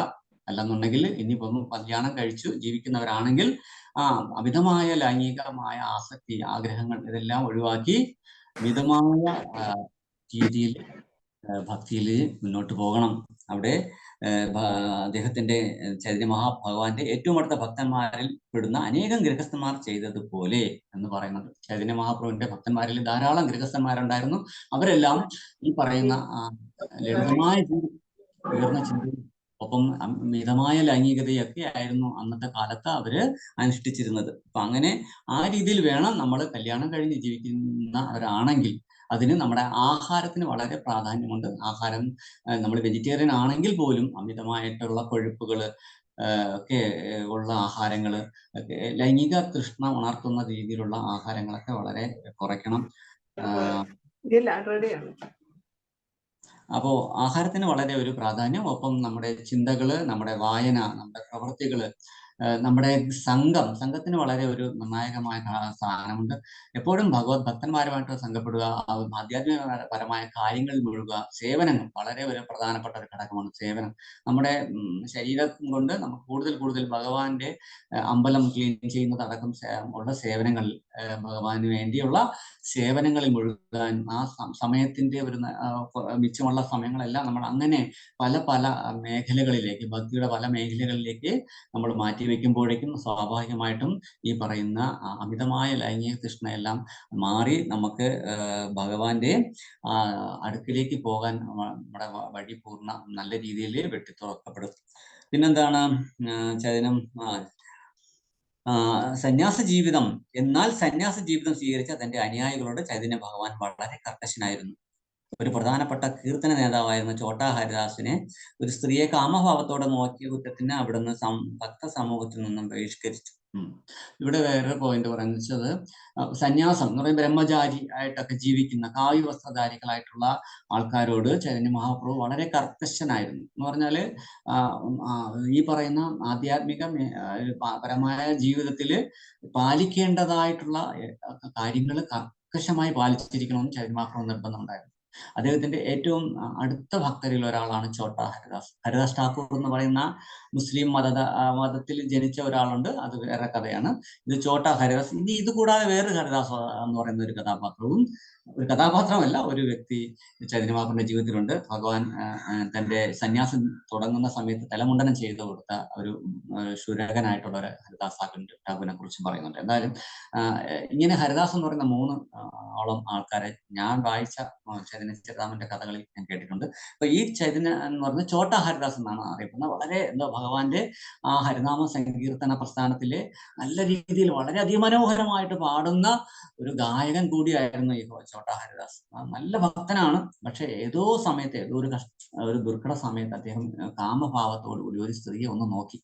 അല്ലെന്നുണ്ടെങ്കിൽ ഇനിയിപ്പം കല്യാണം കഴിച്ചു ജീവിക്കുന്നവരാണെങ്കിൽ അമിതമായ ലൈംഗികമായ ആസക്തി, ആഗ്രഹങ്ങൾ ഇതെല്ലാം ഒഴിവാക്കി മിതമായ രീതിയിൽ ഭക്തിയിൽ മുന്നോട്ട് പോകണം. അവിടെ അദ്ദേഹത്തിന്റെ ചൈതന്യ മഹാഭഗവാന്റെ ഏറ്റവും അടുത്ത ഭക്തന്മാരിൽ പെടുന്ന അനേകം ഗൃഹസ്ഥന്മാർ ചെയ്തതുപോലെ എന്ന് പറയുന്നത്. ചൈതന്യ മഹാപ്രഭുവിന്റെ ഭക്തന്മാരിൽ ധാരാളം ഗൃഹസ്ഥന്മാരുണ്ടായിരുന്നു. അവരെല്ലാം ഈ പറയുന്ന ലളിതമായ ഉയർന്ന ചിന്തയും ഒപ്പം മിതമായ ലൈംഗികതയൊക്കെ ആയിരുന്നു അന്നത്തെ കാലത്ത് അവര് അനുഷ്ഠിച്ചിരുന്നത്. അപ്പൊ അങ്ങനെ ആ രീതിയിൽ വേണം നമ്മൾ കല്യാണം കഴിഞ്ഞ് ജീവിക്കുന്നവരാണെങ്കിൽ അതിന് നമ്മുടെ ആഹാരത്തിന് വളരെ പ്രാധാന്യമുണ്ട്. ആഹാരം നമ്മൾ വെജിറ്റേറിയൻ ആണെങ്കിൽ പോലും അമിതമായിട്ടുള്ള കൊഴുപ്പുകൾ ഒക്കെ ഉള്ള ആഹാരങ്ങൾ, ലൈംഗിക തൃഷ്ണ ഉണർത്തുന്ന രീതിയിലുള്ള ആഹാരങ്ങളൊക്കെ വളരെ കുറയ്ക്കണം. അപ്പോൾ ആഹാരത്തിന് വളരെ ഒരു പ്രാധാന്യം, ഒപ്പം നമ്മുടെ ചിന്തകള്, നമ്മുടെ വായന, നമ്മുടെ പ്രവൃത്തികള്, നമ്മുടെ സംഘത്തിന് വളരെ ഒരു നിർണായകമായ സ്ഥാനമുണ്ട്. എപ്പോഴും ഭഗവത് ഭക്തന്മാരുമായിട്ട് സംഘപ്പെടുക, ആധ്യാത്മികപരമായ കാര്യങ്ങളിൽ മുഴുകുക. സേവനങ്ങൾ വളരെ ഒരു പ്രധാനപ്പെട്ട ഒരു ഘടകമാണ്. സേവനം നമ്മുടെ ശരീരം കൊണ്ട് നമുക്ക് കൂടുതൽ ഭഗവാന്റെ അമ്പലം ക്ലീൻ ചെയ്യുന്നത് അടക്കം ഉള്ള സേവനങ്ങൾ, ഭഗവാന് വേണ്ടിയുള്ള സേവനങ്ങളിൽ മുഴുകാൻ ആ സമയത്തിന്റെ ഒരു മിച്ചമുള്ള സമയങ്ങളെല്ലാം നമ്മൾ അങ്ങനെ പല മേഖലകളിലേക്ക്, ഭക്തിയുടെ പല മേഖലകളിലേക്ക് നമ്മൾ മാറ്റി വെക്കുമ്പോഴേക്കും സ്വാഭാവികമായിട്ടും ഈ പറയുന്ന അമിതമായ ലൈംഗിക തൃഷ്ണയെല്ലാം മാറി നമുക്ക് ഭഗവാന്റെ അടുക്കിലേക്ക് പോകാൻ നമ്മുടെ വഴി നല്ല രീതിയിൽ വെട്ടിത്തുറക്കപ്പെടും. പിന്നെന്താണ് ചൈതന്യം സന്യാസ ജീവിതം സ്വീകരിച്ച തന്റെ അനുയായികളോട് ചൈതന്യ ഭഗവാൻ വളരെ കർക്കശനായിരുന്നു. ഒരു പ്രധാനപ്പെട്ട കീർത്തന നേതാവായിരുന്ന ചോട്ടാ ഹരിദാസിനെ ഒരു സ്ത്രീയെ കാമഭാവത്തോടെ നോക്കിയ കുറ്റത്തിന് അവിടുന്ന് ഭക്ത സമൂഹത്തിൽ നിന്നും ബഹിഷ്കരിച്ചു. ഉം. ഇവിടെ വേറൊരു പോയിന്റ് പറയുന്നത് സന്യാസം എന്ന് പറയുമ്പോൾ ബ്രഹ്മചാരി ആയിട്ടൊക്കെ ജീവിക്കുന്ന കാവ്യ വസ്ത്രധാരികളായിട്ടുള്ള ആൾക്കാരോട് ചൈതന്യ മഹാപ്രഭു വളരെ കർക്കശനായിരുന്നു. എന്ന് പറഞ്ഞാല് ഈ പറയുന്ന ആധ്യാത്മിക പരമായ ജീവിതത്തിൽ പാലിക്കേണ്ടതായിട്ടുള്ള കാര്യങ്ങൾ കർക്കശമായി പാലിച്ചിരിക്കണമെന്ന് ചൈതന്യ മഹാപ്രഭു നിർബന്ധമുണ്ടായിരുന്നു. അദ്ദേഹത്തിന്റെ ഏറ്റവും അടുത്ത ഭക്തരിൽ ഒരാളാണ് ഛോട്ടാ ഹരിദാസ്. ഹരിദാസ് ഠാക്കൂർ എന്ന് പറയുന്ന മുസ്ലിം മതത്തിൽ ജനിച്ച ഒരാളുണ്ട്, അത് വേറെ കഥയാണ്. ഇത് ഛോട്ടാ ഹരിദാസ്. ഇനി ഇത് കൂടാതെ വേറൊരു ഹരിദാസ് എന്ന് പറയുന്ന ഒരു കഥാപാത്രമല്ല, ഒരു വ്യക്തി ചൈതന്യ മഹാപ്രഭുവിന്റെ ജീവിതത്തിലുണ്ട്. ഭഗവാൻ തന്റെ സന്യാസം തുടങ്ങുന്ന സമയത്ത് തലമുണ്ടനം ചെയ്തു കൊടുത്ത ഒരു ശുരകനായിട്ടുള്ള ഒരു ഹരിദാസ് ഠാക്കൂറിനെ കുറിച്ച് പറയുന്നുണ്ട്. എന്തായാലും ഇങ്ങനെ ഹരിദാസ് എന്ന് പറയുന്ന 3 ഓളം ആൾക്കാരെ ഞാൻ വായിച്ച ചൈതന്യ ചരിതാമന്റെ കഥകളിൽ ഞാൻ കേട്ടിട്ടുണ്ട്. അപ്പൊ ഈ ചൈതന്യ എന്ന് പറയുന്നത് ഛോട്ടാ ഹരിദാസ് എന്നാണ് അറിയപ്പെടുന്നത്. വളരെ ഭഗവാന്റെ ആ ഹരിനാമ സങ്കീർത്തന പ്രസ്ഥാനത്തിലെ നല്ല രീതിയിൽ വളരെ അതിമനോഹരമായിട്ട് പാടുന്ന ഒരു ഗായകൻ കൂടിയായിരുന്നു ഈ ഛോട്ടാ ഹരിദാസ്. നല്ല ഭക്തനാണ്. പക്ഷെ ഏതോ സമയത്ത് ഏതോ ഒരു ദുർഘട സമയത്ത് അദ്ദേഹം കാമഭാവത്തോടു കൂടി ഒരു സ്ത്രീയെ ഒന്ന് നോക്കി.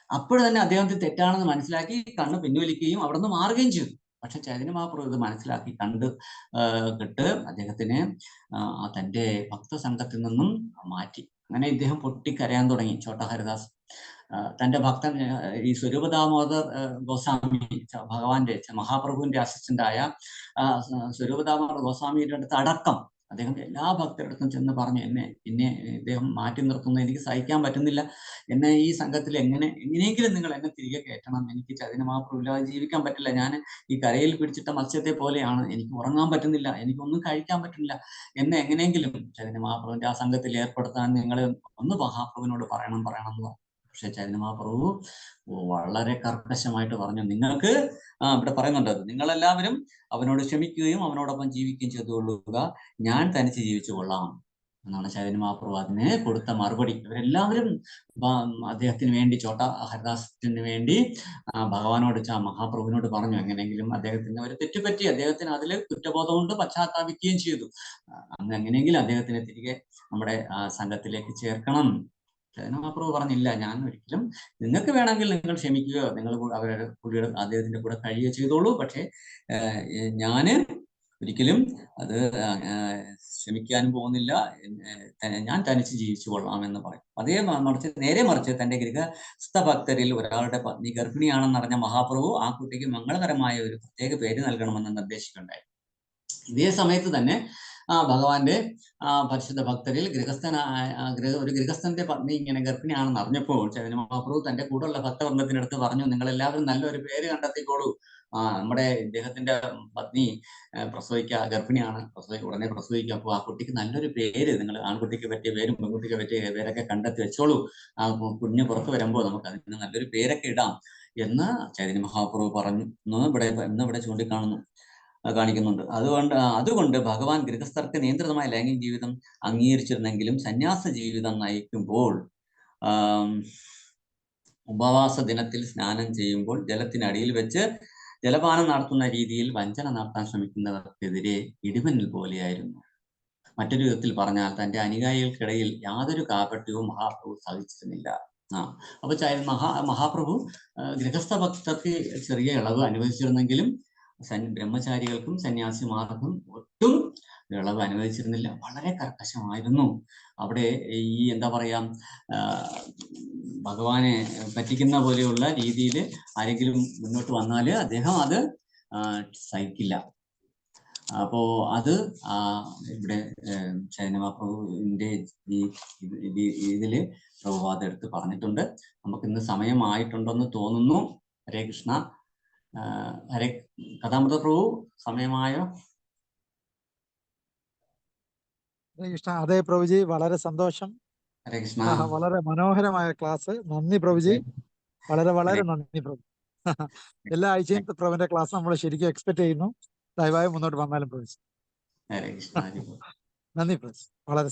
അപ്പോൾ തന്നെ അദ്ദേഹത്തിന് തെറ്റാണെന്ന് മനസ്സിലാക്കി കണ്ണ് പിൻവലിക്കുകയും അവിടെ നിന്ന് മാറുകയും ചെയ്തു. പക്ഷെ ചൈതന്യ മഹാപ്രഭു ഇത് മനസ്സിലാക്കി കണ്ടിട്ട് അദ്ദേഹത്തിനെ തന്റെ ഭക്തസംഘത്തിൽ നിന്നും മാറ്റി. അങ്ങനെ ഇദ്ദേഹം പൊട്ടിക്കരയാൻ തുടങ്ങി ഛോട്ടാ ഹരിദാസ്. തന്റെ ഭക്തൻ ഈ സ്വരൂപദാമോദർ ഗോസ്വാമി, ഭഗവാന്റെ മഹാപ്രഭുവിന്റെ അസിസ്റ്റന്റായ സ്വരൂപദാമോദർ ഗോസ്വാമിയുടെ അടുത്ത് അടക്കം അദ്ദേഹം എല്ലാ ഭക്തരുടെ അടുത്തും ചെന്ന് പറഞ്ഞു, എന്നെ ഇദ്ദേഹം മാറ്റി നിർത്തുന്നത് എനിക്ക് സഹിക്കാൻ പറ്റുന്നില്ല. എന്നെ ഈ സംഘത്തിൽ എങ്ങനെയെങ്കിലും നിങ്ങൾ എന്നെ തിരികെ കയറ്റണം. എനിക്ക് ചൈതന്യ മഹാപ്രഭു ഇല്ലാതെ ജീവിക്കാൻ പറ്റില്ല. ഞാൻ ഈ കരയിൽ പിടിച്ചിട്ട മത്സ്യത്തെ പോലെയാണ്. എനിക്ക് ഉറങ്ങാൻ പറ്റുന്നില്ല, എനിക്കൊന്നും കഴിക്കാൻ പറ്റുന്നില്ല. എന്നെ എങ്ങനെയെങ്കിലും ചൈതന്യ മഹാപ്രഭുവിന്റെ ആ സംഘത്തിൽ ഏർപ്പെടുത്താൻ നിങ്ങൾ ഒന്ന് മഹാപ്രഭുവിനോട് പറയണം എന്ന് പറഞ്ഞു. പക്ഷെ ചൈതന്യ മഹാപ്രഭു വളരെ കർക്കശമായിട്ട് പറഞ്ഞു, നിങ്ങൾക്ക് ഇവിടെ പറയുന്നുണ്ട്, നിങ്ങളെല്ലാവരും അവനോട് ക്ഷമിക്കുകയും അവനോടൊപ്പം ജീവിക്കുകയും ചെയ്തുകൊള്ളുക, ഞാൻ തനിച്ച് ജീവിച്ചു കൊള്ളാം എന്നാണ് ചൈതന്യ മഹാപ്രഭു അതിന് കൊടുത്ത മറുപടി. ഇവരെല്ലാവരും അദ്ദേഹത്തിന് വേണ്ടി, ഛോട്ടാ ഹരിദാസിന് വേണ്ടി ഭഗവാനോട് മഹാപ്രഭുവിനോട് പറഞ്ഞു, എങ്ങനെയെങ്കിലും അദ്ദേഹത്തിന് ഒരു തെറ്റുപറ്റി, അദ്ദേഹത്തിന് അതിൽ കുറ്റബോധം കൊണ്ട് പശ്ചാത്താപിക്കുകയും ചെയ്തു. എങ്ങനെയെങ്കിലും അദ്ദേഹത്തിനെ തിരികെ നമ്മുടെ സംഘത്തിലേക്ക് ചേർക്കണം. ചൈതന്യ മഹാപ്രഭു പറഞ്ഞില്ല, ഞാൻ ഒരിക്കലും, നിങ്ങൾക്ക് വേണമെങ്കിൽ നിങ്ങൾ ക്ഷമിക്കുകയോ നിങ്ങൾ പുള്ളിയുടെ അദ്ദേഹത്തിന്റെ കൂടെ കഴിയുകയോ ചെയ്തോളൂ, പക്ഷെ ഞാന് ഒരിക്കലും അത് ക്ഷമിക്കാനും പോകുന്നില്ല, ഞാൻ തനിച്ച് ജീവിച്ചു കൊള്ളാം എന്ന് പറയും. നേരെ മറിച്ച് തന്റെ ഗൃഹസ്ഥ ഭക്തരിൽ ഒരാളുടെ പത്നി ഗർഭിണിയാണെന്ന് അറിഞ്ഞ മഹാപ്രഭു ആ കുട്ടിക്ക് മംഗളകരമായ ഒരു പ്രത്യേക പേര് നൽകണമെന്ന് നിർദ്ദേശിക്കുകയുണ്ടായി. ഇതേ സമയത്ത് തന്നെ ഭഗവാന്റെ പരിശുദ്ധ ഭക്തരിൽ ഒരു ഗൃഹസ്ഥന്റെ പത്നി ഇങ്ങനെ ഗർഭിണിയാണെന്ന് അറിഞ്ഞപ്പോൾ ചൈതന്യ മഹാപ്രഭു തന്റെ കൂടെയുള്ള ഭക്തവൃന്ദത്തിനടുത്ത് പറഞ്ഞു, നിങ്ങൾ എല്ലാവരും നല്ലൊരു പേര് കണ്ടെത്തിക്കോളൂ. നമ്മുടെ ഇദ്ദേഹത്തിന്റെ പത്നി ഗർഭിണിയാണ്, ഉടനെ പ്രസവിക്കുക. അപ്പോൾ ആ കുട്ടിക്ക് നല്ലൊരു പേര്, നിങ്ങൾ ആൺകുട്ടിക്ക് പറ്റിയ പേരും പെൺകുട്ടിക്ക് പറ്റിയ പേരൊക്കെ കണ്ടെത്തി വെച്ചോളൂ. ആ കുഞ്ഞ് പുറത്തു വരുമ്പോൾ നമുക്ക് അതിന് നല്ലൊരു പേരൊക്കെ ഇടാം എന്ന് ചൈതന്യ മഹാപ്രഭു പറഞ്ഞു ഇവിടെ കാണിക്കുന്നുണ്ട്. അതുകൊണ്ട് ഭഗവാൻ ഗൃഹസ്ഥർക്ക് നിയന്ത്രിതമായ ലൈംഗിക ജീവിതം അംഗീകരിച്ചിരുന്നെങ്കിലും സന്യാസ ജീവിതം നയിക്കുമ്പോൾ ഉപവാസ ദിനത്തിൽ സ്നാനം ചെയ്യുമ്പോൾ ജലത്തിനടിയിൽ വെച്ച് ജലപാനം നടത്തുന്ന രീതിയിൽ വഞ്ചന നടത്താൻ ശ്രമിക്കുന്നവർക്കെതിരെ ഇടിമിന്നൽ പോലെയായിരുന്നു. മറ്റൊരു വിധത്തിൽ പറഞ്ഞാൽ തന്റെ അനുയായികൾക്കിടയിൽ യാതൊരു കാപട്യവും മഹാപ്രഭു സഹിച്ചിരുന്നില്ല. അപ്പൊ മഹാപ്രഭു ഗൃഹസ്ഥ ഭക്തർക്ക് ചെറിയ ഇളവ് അനുവദിച്ചിരുന്നെങ്കിലും ബ്രഹ്മചാരികൾക്കും സന്യാസിമാർക്കും ഒട്ടും ഇളവ് അനുവദിച്ചിരുന്നില്ല. വളരെ കർക്കശമായിരുന്നു. അവിടെ ഈ എന്താ പറയാ, ഭഗവാനെ പറ്റിക്കുന്ന പോലെയുള്ള രീതിയിൽ ആരെങ്കിലും മുന്നോട്ട് വന്നാൽ അദ്ദേഹം അത് സഹിക്കില്ല. അപ്പോ അത് ഇവിടെ ചൈതന്യ മഹാപ്രഭുവിന്റെ ഇതില് പ്രഭുപാദ എടുത്ത് പറഞ്ഞിട്ടുണ്ട്. നമുക്ക് ഇന്ന് സമയമായിട്ടുണ്ടെന്ന് തോന്നുന്നു. ഹരേ കൃഷ്ണ. ഹരേ കഥാമൃത പ്രഭു, സമയമായോ? ഹരേ കൃഷ്ണ. അതെ പ്രഭുജി, വളരെ സന്തോഷം. ഹരേ കൃഷ്ണ. വളരെ മനോഹരമായ ക്ലാസ്. നന്ദി പ്രഭുജി, വളരെ നന്ദി പ്രഭു. എല്ലാ ആഴ്ചയും പ്രഭുവിന്റെ ക്ലാസ് നമ്മൾ ശരിക്കും എക്സ്പെക്ട് ചെയ്യുന്നു. ദയവായി മുന്നോട്ട് വന്നാലും പ്രഭുജി. ഹരേ കൃഷ്ണ. നന്ദി പ്രഭുജി, വളരെ.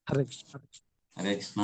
ഹരേ കൃഷ്ണ. ഹരേ കൃഷ്ണ.